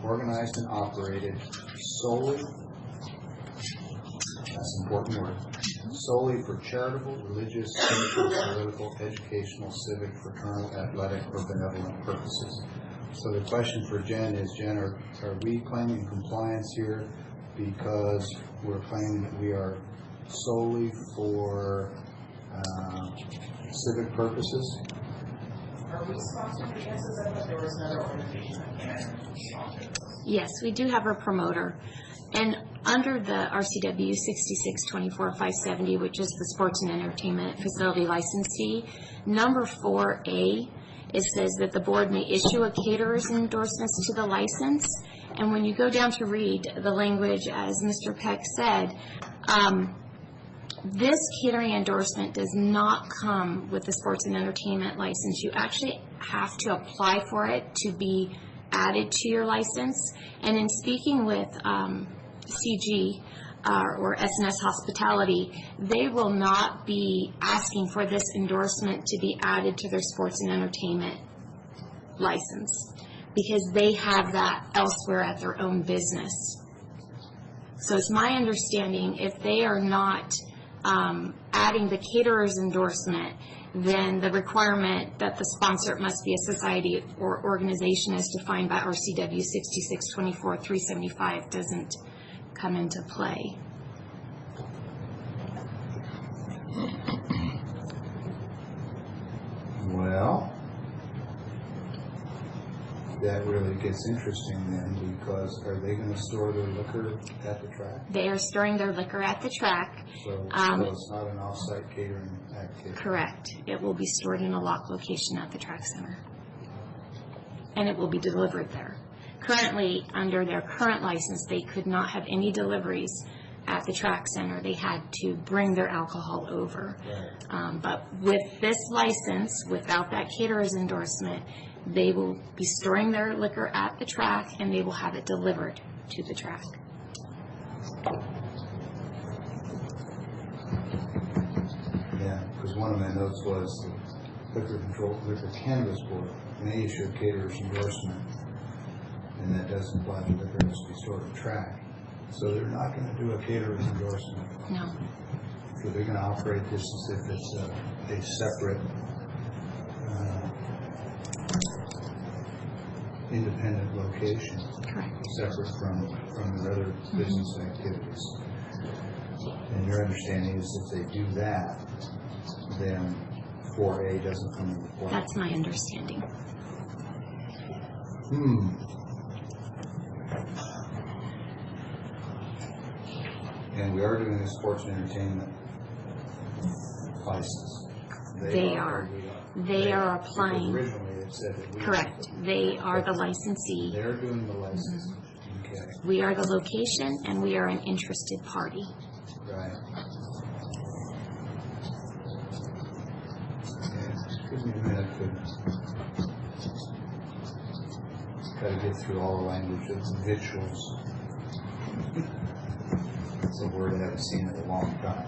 organized and operated solely, that's an important word, solely for charitable, religious, social, political, educational, civic, fraternal, athletic, or benevolent purposes. So the question for Jen is, Jen, are we claiming compliance here because we're claiming that we are solely for civic purposes? Are we sponsored? Yes, I thought there was another organization that came in and sponsored. Yes, we do have a promoter. And under the RCW 6624-570, which is the Sports and Entertainment Facility Licensee, number 4A, it says that the board may issue a caterer's endorsements to the license. And when you go down to read the language, as Mr. Peck said, this catering endorsement does not come with the sports and entertainment license. You actually have to apply for it to be added to your license. And in speaking with CG or SNS Hospitality, they will not be asking for this endorsement to be added to their sports and entertainment license because they have that elsewhere at their own business. So it's my understanding, if they are not adding the caterer's endorsement, then the requirement that the sponsor must be a society or organization as defined by RCW 6624-375 doesn't come into play. Well, that really gets interesting then, because are they going to store their liquor at the track? They are storing their liquor at the track. So it's not an off-site catering activity? Correct. It will be stored in a locked location at the track center. And it will be delivered there. Currently, under their current license, they could not have any deliveries at the track center. They had to bring their alcohol over. Right. But with this license, without that caterer's endorsement, they will be storing their liquor at the track, and they will have it delivered to the track. Yeah, because one of my notes was the Liquor Cannabis Board may issue a caterer's endorsement, and that does imply the liquor must be stored at track. So they're not going to do a caterer's endorsement. No. So they're going to operate this as if it's a separate, independent location. Correct. Separate from their other business activities. And your understanding is if they do that, then 4A doesn't come into play. That's my understanding. And we are doing a sports and entertainment license. They are. They are applying. Originally, it said that we. Correct. They are the licensee. They're doing the license. Okay. We are the location, and we are an interested party. Right. Okay. Give me a minute to try to get through all the language of the victuals. It's a word I haven't seen in a long time.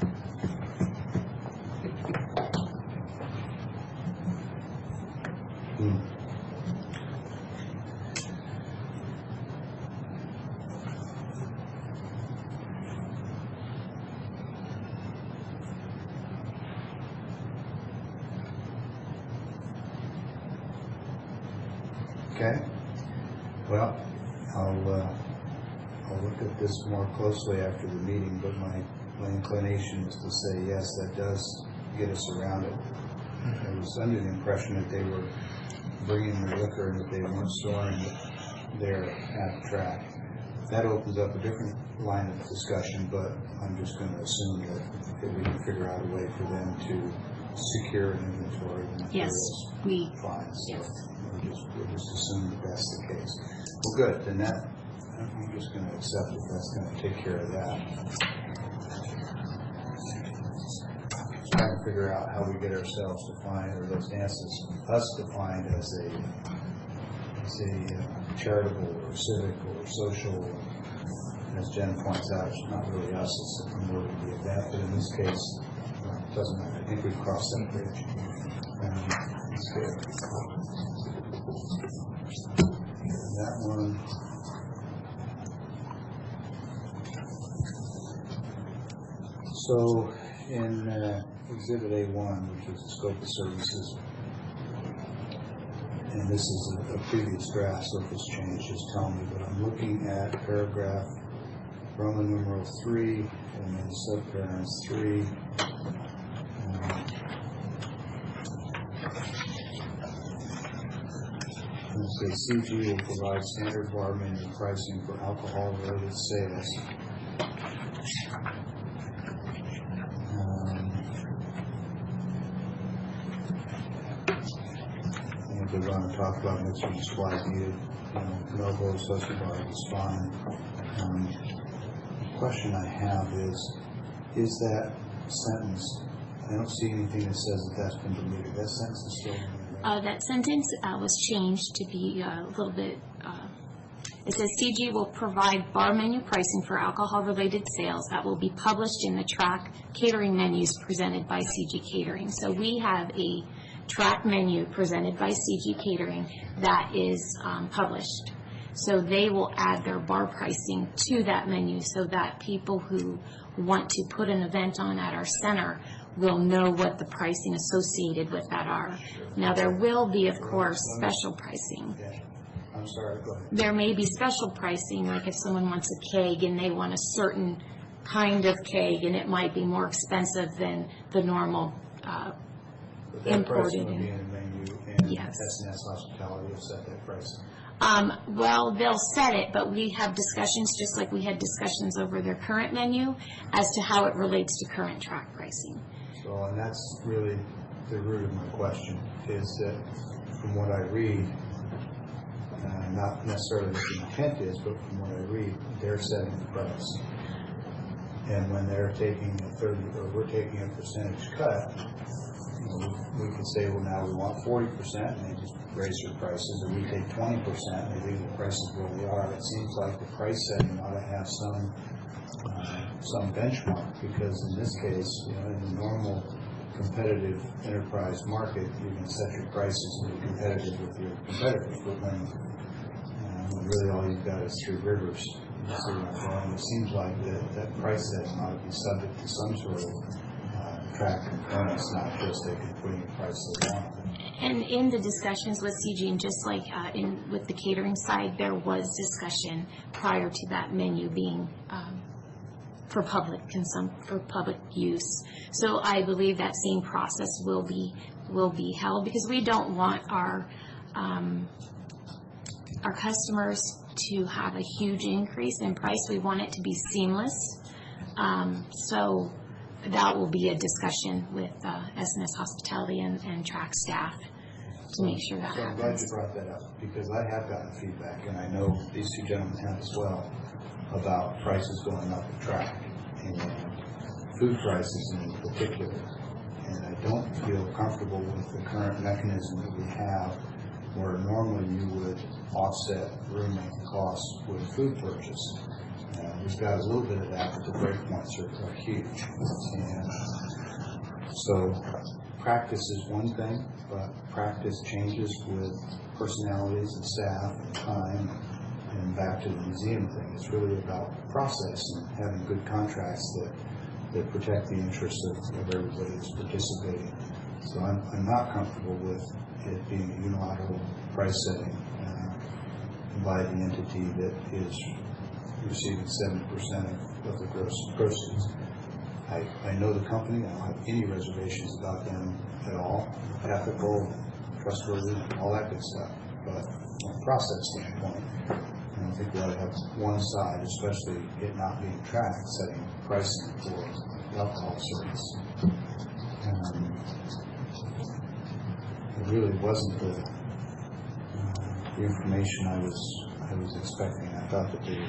Okay. Well, I'll look at this more closely after the meeting, but my inclination is to say, yes, that does get us around it. I was under the impression that they were bringing their liquor and that they weren't storing it there at the track. That opens up a different line of discussion, but I'm just going to assume that we can figure out a way for them to secure an inventory of materials. Yes, fine. So yes. we'll just assume that that's the case. Well, good. Then I'm just going to accept that that's going to take care of that. Trying to figure out how we get ourselves defined, or those dances, us defined as a charitable or civic or social. As Jen points out, it's not really us, it's a more to be that. But in this case, it doesn't matter. I think we've crossed that bridge. That's good. That one. So in Exhibit A1, which is the scope of services, and this is a previous draft, so if it's changed, just tell me, but I'm looking at paragraph Roman numeral 3 and then subparagraph 3. CG will provide standard bar menu pricing for alcohol-related sales. They're going to talk about mixer and supply needed, no-go social bar is fine. The question I have is that sentence, I don't see anything that says that that's been deleted. That sentence is still in there. That sentence was changed to be a little bit, it says CG will provide bar menu pricing for alcohol-related sales that will be published in the track catering menus presented by CG Catering. So we have a track menu presented by CG Catering that is published. So they will add their bar pricing to that menu so that people who want to put an event on at our center will know what the pricing associated with that are. Now, there will be, of course, special pricing. I'm sorry, go ahead. There may be special pricing, like if someone wants a keg and they want a certain kind of keg, and it might be more expensive than the normal But that imported. pricing will be in the menu, and Yes. S&S Hospitality will set that pricing. Well, they'll set it, but we have discussions, just like we had discussions over their current menu, as to how it relates to current track pricing. So, and that's really the root of my question, is that from what I read, not necessarily what the intent is, but from what I read, they're setting the price. And when they're taking a 30, or we're taking a percentage cut, you know, we could say, well, now we want 40%, and they just raise their prices, or we take 20%, and they leave the prices where they are. It seems like the price setting ought to have some benchmark, because in this case, you know, in the normal competitive enterprise market, you can set your prices and be competitive with your competitors, but when really all you've got is Three Rivers. So, it seems like that price setting ought to be subject to some sort of track components, not just they can put any price they want. And in the discussions with CG, and just like with the catering side, there was discussion prior to that menu being for public for public use. So I believe that same process will be held, because we don't want our customers to have a huge increase in price. We want it to be seamless. So that will be a discussion with S&S Hospitality and track staff to make sure that So I'm glad happens. you brought that up, because I have gotten feedback, and I know these two gentlemen have as well, about prices going up at track, and food prices in particular. And I don't feel comfortable with the current mechanism that we have, where normally you would offset rooming costs with food purchase. We've got a little bit of that, but the breakpoints are huge. And so practice is one thing, but practice changes with personalities and staff and time. And back to the museum thing, it's really about process and having good contracts that protect the interests of everybody that's participating. So I'm not comfortable with it being a unilateral price setting by the entity that is receiving 70% of the gross proceeds. I know the company. I don't have any reservations about them at all. Ethical, trustworthy, all that good stuff. But from a process standpoint, I don't think we ought to have one side, especially it not being tracked, setting pricing for alcohol service. It really wasn't the information I was expecting. I thought that there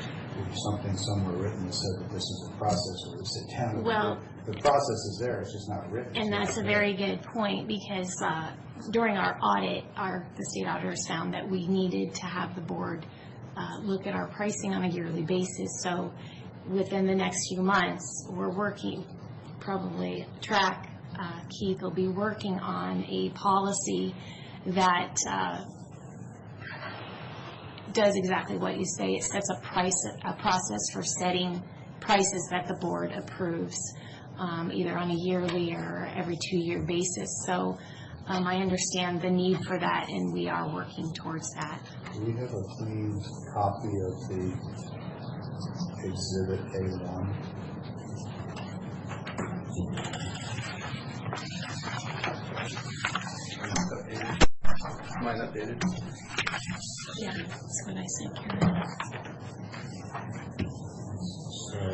was something somewhere written that said that this is a process where we sit down. And Well, the process is there, it's just not written. and that's a very good point, because during our audit, the state auditors found that we needed to have the board look at our pricing on a yearly basis. So within the next few months, we're working, probably track, Keith will be working on a policy that does exactly what you say. It sets a process for setting prices that the board approves, either on a yearly or every 2-year basis. So I understand the need for that, and we are working towards that. Do we have a clean copy of the Exhibit A1? Mine updated. Yeah, that's what I sent Karen. So,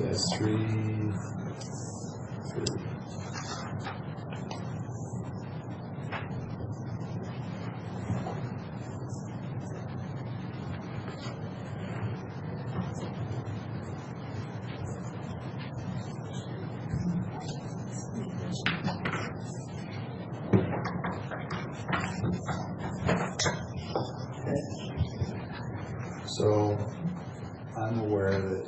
that's 3. So I'm aware that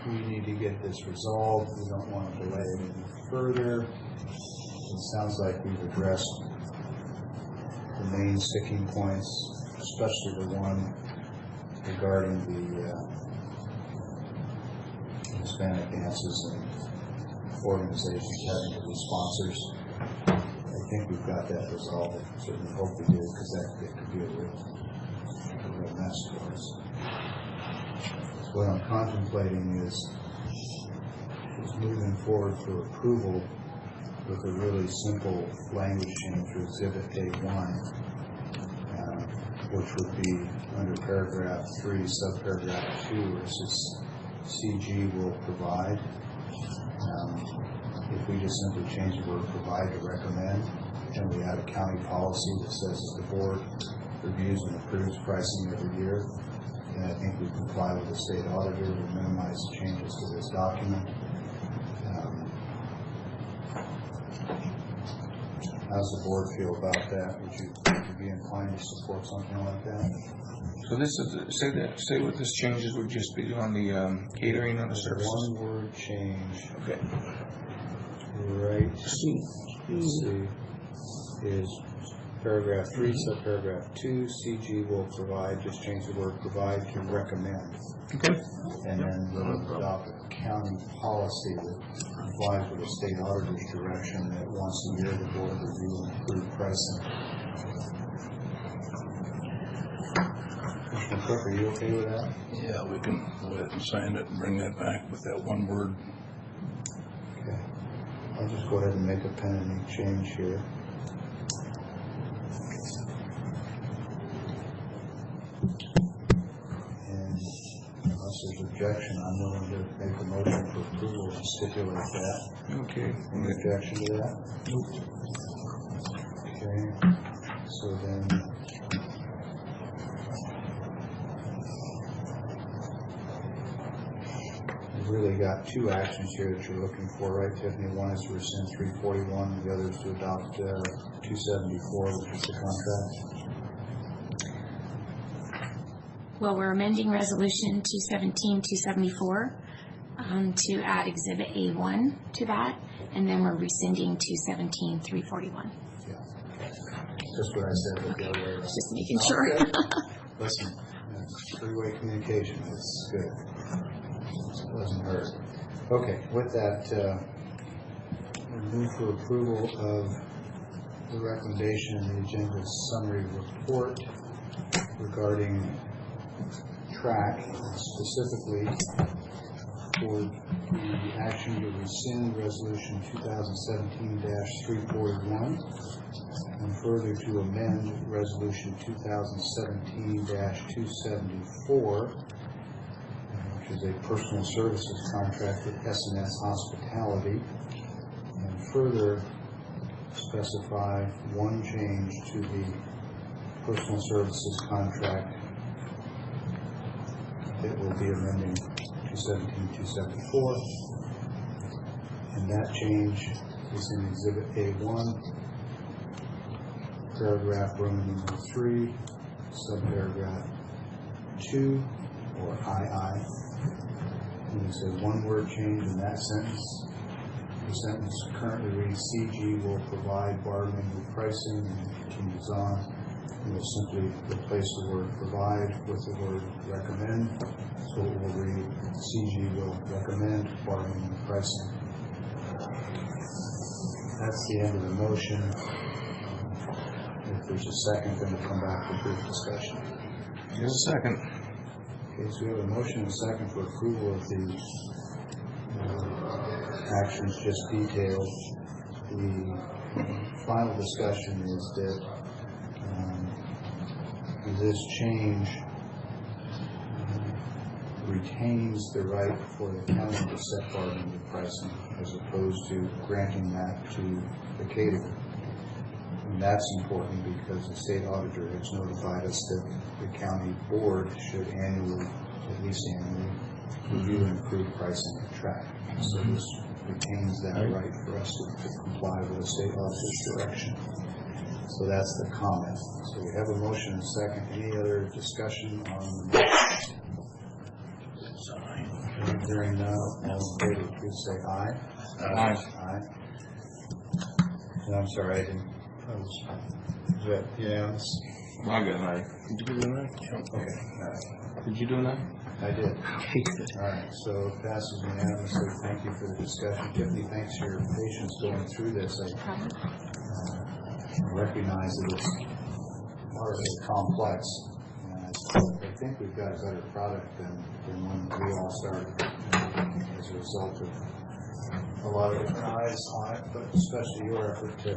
we need to get this resolved. We don't want to delay it any further. It sounds like we've addressed the main sticking points, especially the one regarding the Hispanic dances and organizations having to be sponsors. I think we've got that resolved. I certainly hope we do, because that could be a real mess for us. So what I'm contemplating is moving forward for approval with a really simple language change to Exhibit A1, which would be under paragraph 3, subparagraph 2, where it says CG will provide. If we just simply change the word provide to recommend, and we have a county policy that says that the board reviews and approves pricing every year, then I think we comply with the state auditor to minimize changes to this document. How's the board feel about that? Would you be inclined to support something like that? So this is, say what this changes would just be on the catering on the services. One word change. Okay. Right. C is paragraph 3, subparagraph 2. CG will provide, just change the word provide to recommend. Okay. And then we'll adopt a county policy that complies with the state auditor's direction that once a year the board review and approve pricing. Commissioner Cook, are you okay with that? Yeah, we can go ahead and sign it and bring that back with that one word. Okay. I'll just go ahead and make a pen and ink change here. And unless there's objection, I'm willing to make a motion for approval and stipulate that. Okay. Any objection to that? Nope. Okay. So then, we've really got two actions here that you're looking for, right, Tiffany? One is to rescind 341, the other is to adopt 274, which is the contract. Well, we're amending Resolution 217-274 to add Exhibit A1 to that, and then we're rescinding 217-341. Yeah. Just what I said, but the other way around. Just making sure. Okay. Listen, three-way communication, it's good. It doesn't hurt. Okay, with that, we move for approval of the recommendation in the agenda summary report regarding track, specifically for the action to rescind Resolution 2017-341 and further to amend Resolution 2017-274, which is a personal services contract with S&S Hospitality, and further specify one change to the personal services contract that will be amending 217-274, and that change is in Exhibit A1, paragraph Roman numeral 3, subparagraph 2, or II. And it says one word change in that sentence. The sentence currently reads, CG will provide bargaining with pricing, and it continues on. We will simply replace the word provide with the word recommend. So it will read, CG will recommend bargaining with pricing. That's the end of the motion. If there's a second, then we'll come back to brief discussion. Here's a second. Okay, so we have a motion and a second for approval of the actions just detailed. The final discussion is that this change retains the right for the county to set bargaining pricing as opposed to granting that to the caterer. And that's important because the state auditor has notified us that the county board should annually, at least annually, review and approve pricing at track. So this retains that right for us to comply with the state auditor's direction. So that's the comment. So we have a motion and a second. Any other discussion on the motion? Hearing none, all in favor, please say aye. Aye. Aye. And I'm sorry, I didn't, is that unanimous? I got an aye. Did you do an aye? Okay, all right. Did you do an aye? I did. All right, so it passes unanimously. Thank you for the discussion. Tiffany, thanks for your patience going through this. I recognize that it's partly complex. I think we've got a better product than when we all started as a result of a lot of different eyes on it, but especially your effort to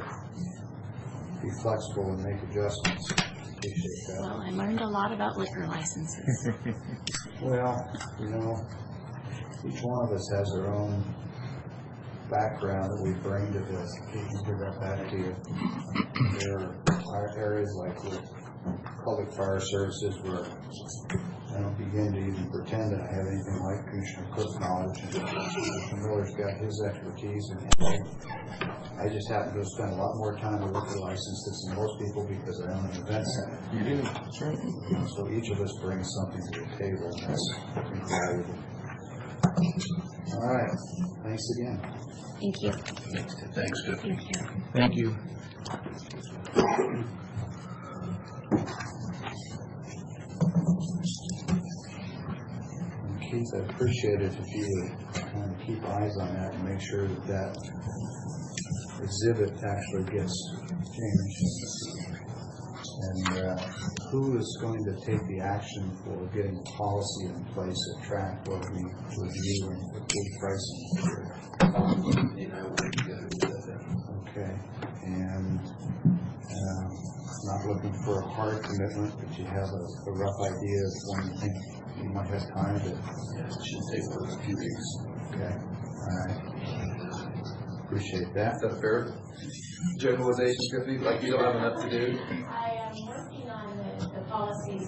be flexible and make adjustments. Appreciate that. Well, I learned a lot about liquor licenses. Well, you know, each one of us has our own background that we bring to this. You can give that back to you. There are areas like with public fire services where I don't begin to even pretend that I have anything like Commissioner Cook's knowledge. Commissioner Miller's got his expertise, and I just happen to have spent a lot more time with liquor licenses than most people because I own an event center. You do? That's right. So each of us brings something to the table, and that's invaluable. All right, thanks again. Thank you. Thanks, Tiff. Thank you. Thank you. Keith, I'd appreciate it if you would kind of keep eyes on that and make sure that that exhibit actually gets changed. And who is going to take the action for getting policy in place at track what we review and approve pricing? And I will work together with that. Okay, and not looking for a hard commitment, but you have a rough idea of when you think you might have time to. Yeah, it should take a few weeks. Okay, all right. Appreciate that. Is that fair generalization, Tiffany? Like you don't have enough to do? I am working on the policies,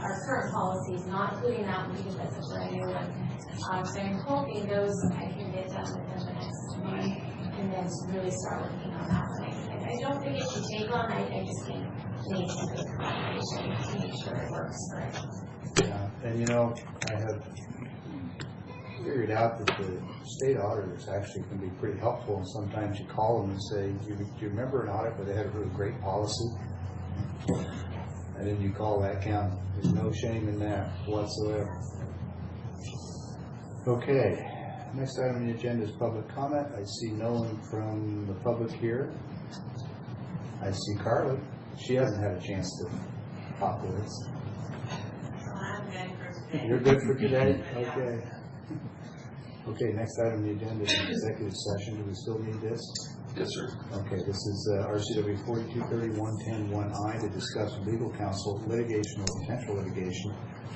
our current policies, not including that one because that's a brand new one. So I'm hoping those I can get done within the next month and then really start working on that one. I don't think it should take long, I just need some good collaboration to make sure it works correct. Yeah, and you know, I have figured out that the state auditors actually can be pretty helpful, and sometimes you call them and say, do you remember an audit where they had a really great policy? And then you call that county. There's no shame in that whatsoever. Okay, next item on the agenda is public comment. I see no one from the public here. I see Carly. She hasn't had a chance to pop with us. I'm good for today. You're good for today? Okay. Okay, next item on the agenda is an executive session. Do we still need this? Yes, sir. Okay, this is RCW 4231-10-1I to discuss legal counsel litigation or potential litigation.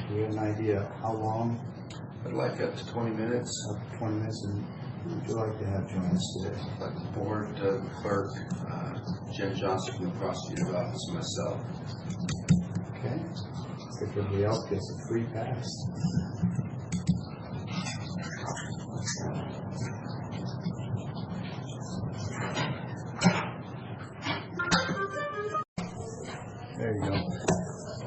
Do we have an idea how long? I'd like up to 20 minutes. Up to 20 minutes, and who would you like to have join us today? I'd like the board, clerk, Jen Johnson from the prosecutor's office, and myself. Okay. If everybody else gets a free pass. There you go.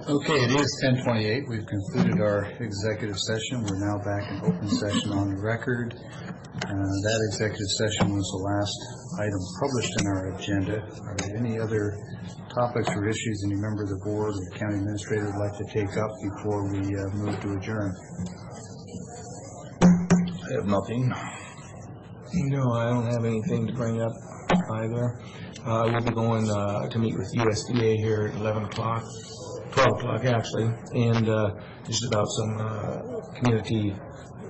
Okay, it is 10:28. We've concluded our executive session. We're now back in open session on the record. That executive session was the last item published in our agenda. Are there any other topics or issues any member of the board or county administrator would like to take up before we move to adjourn? I have nothing. No, I don't have anything to bring up either. We'll be going to meet with USDA here at 11 o'clock, 12 o'clock actually, and just about some community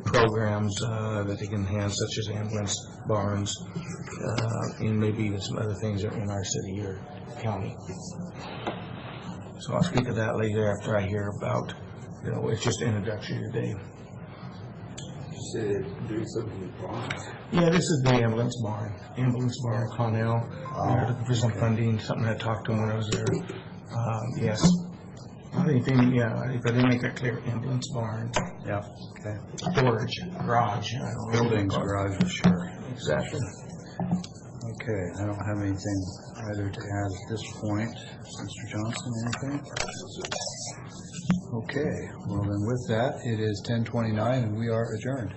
programs that they can enhance, such as ambulance barns, and maybe even some other things that are in our city or county. So I'll speak of that later after I hear about, it's just introductory today. You say they're doing something with bonds? Yeah, this is the ambulance barn, Connell. They're looking for some funding, something I talked to them when I was there. Yes. Not anything, if I didn't make that clear, ambulance barn. Yeah, okay. Storage, garage. Buildings, garages, sure. Exactly. Okay, I don't have anything either to add at this point. Mr. Johnson, anything? Okay, well then with that, it is 10:29 and we are adjourned.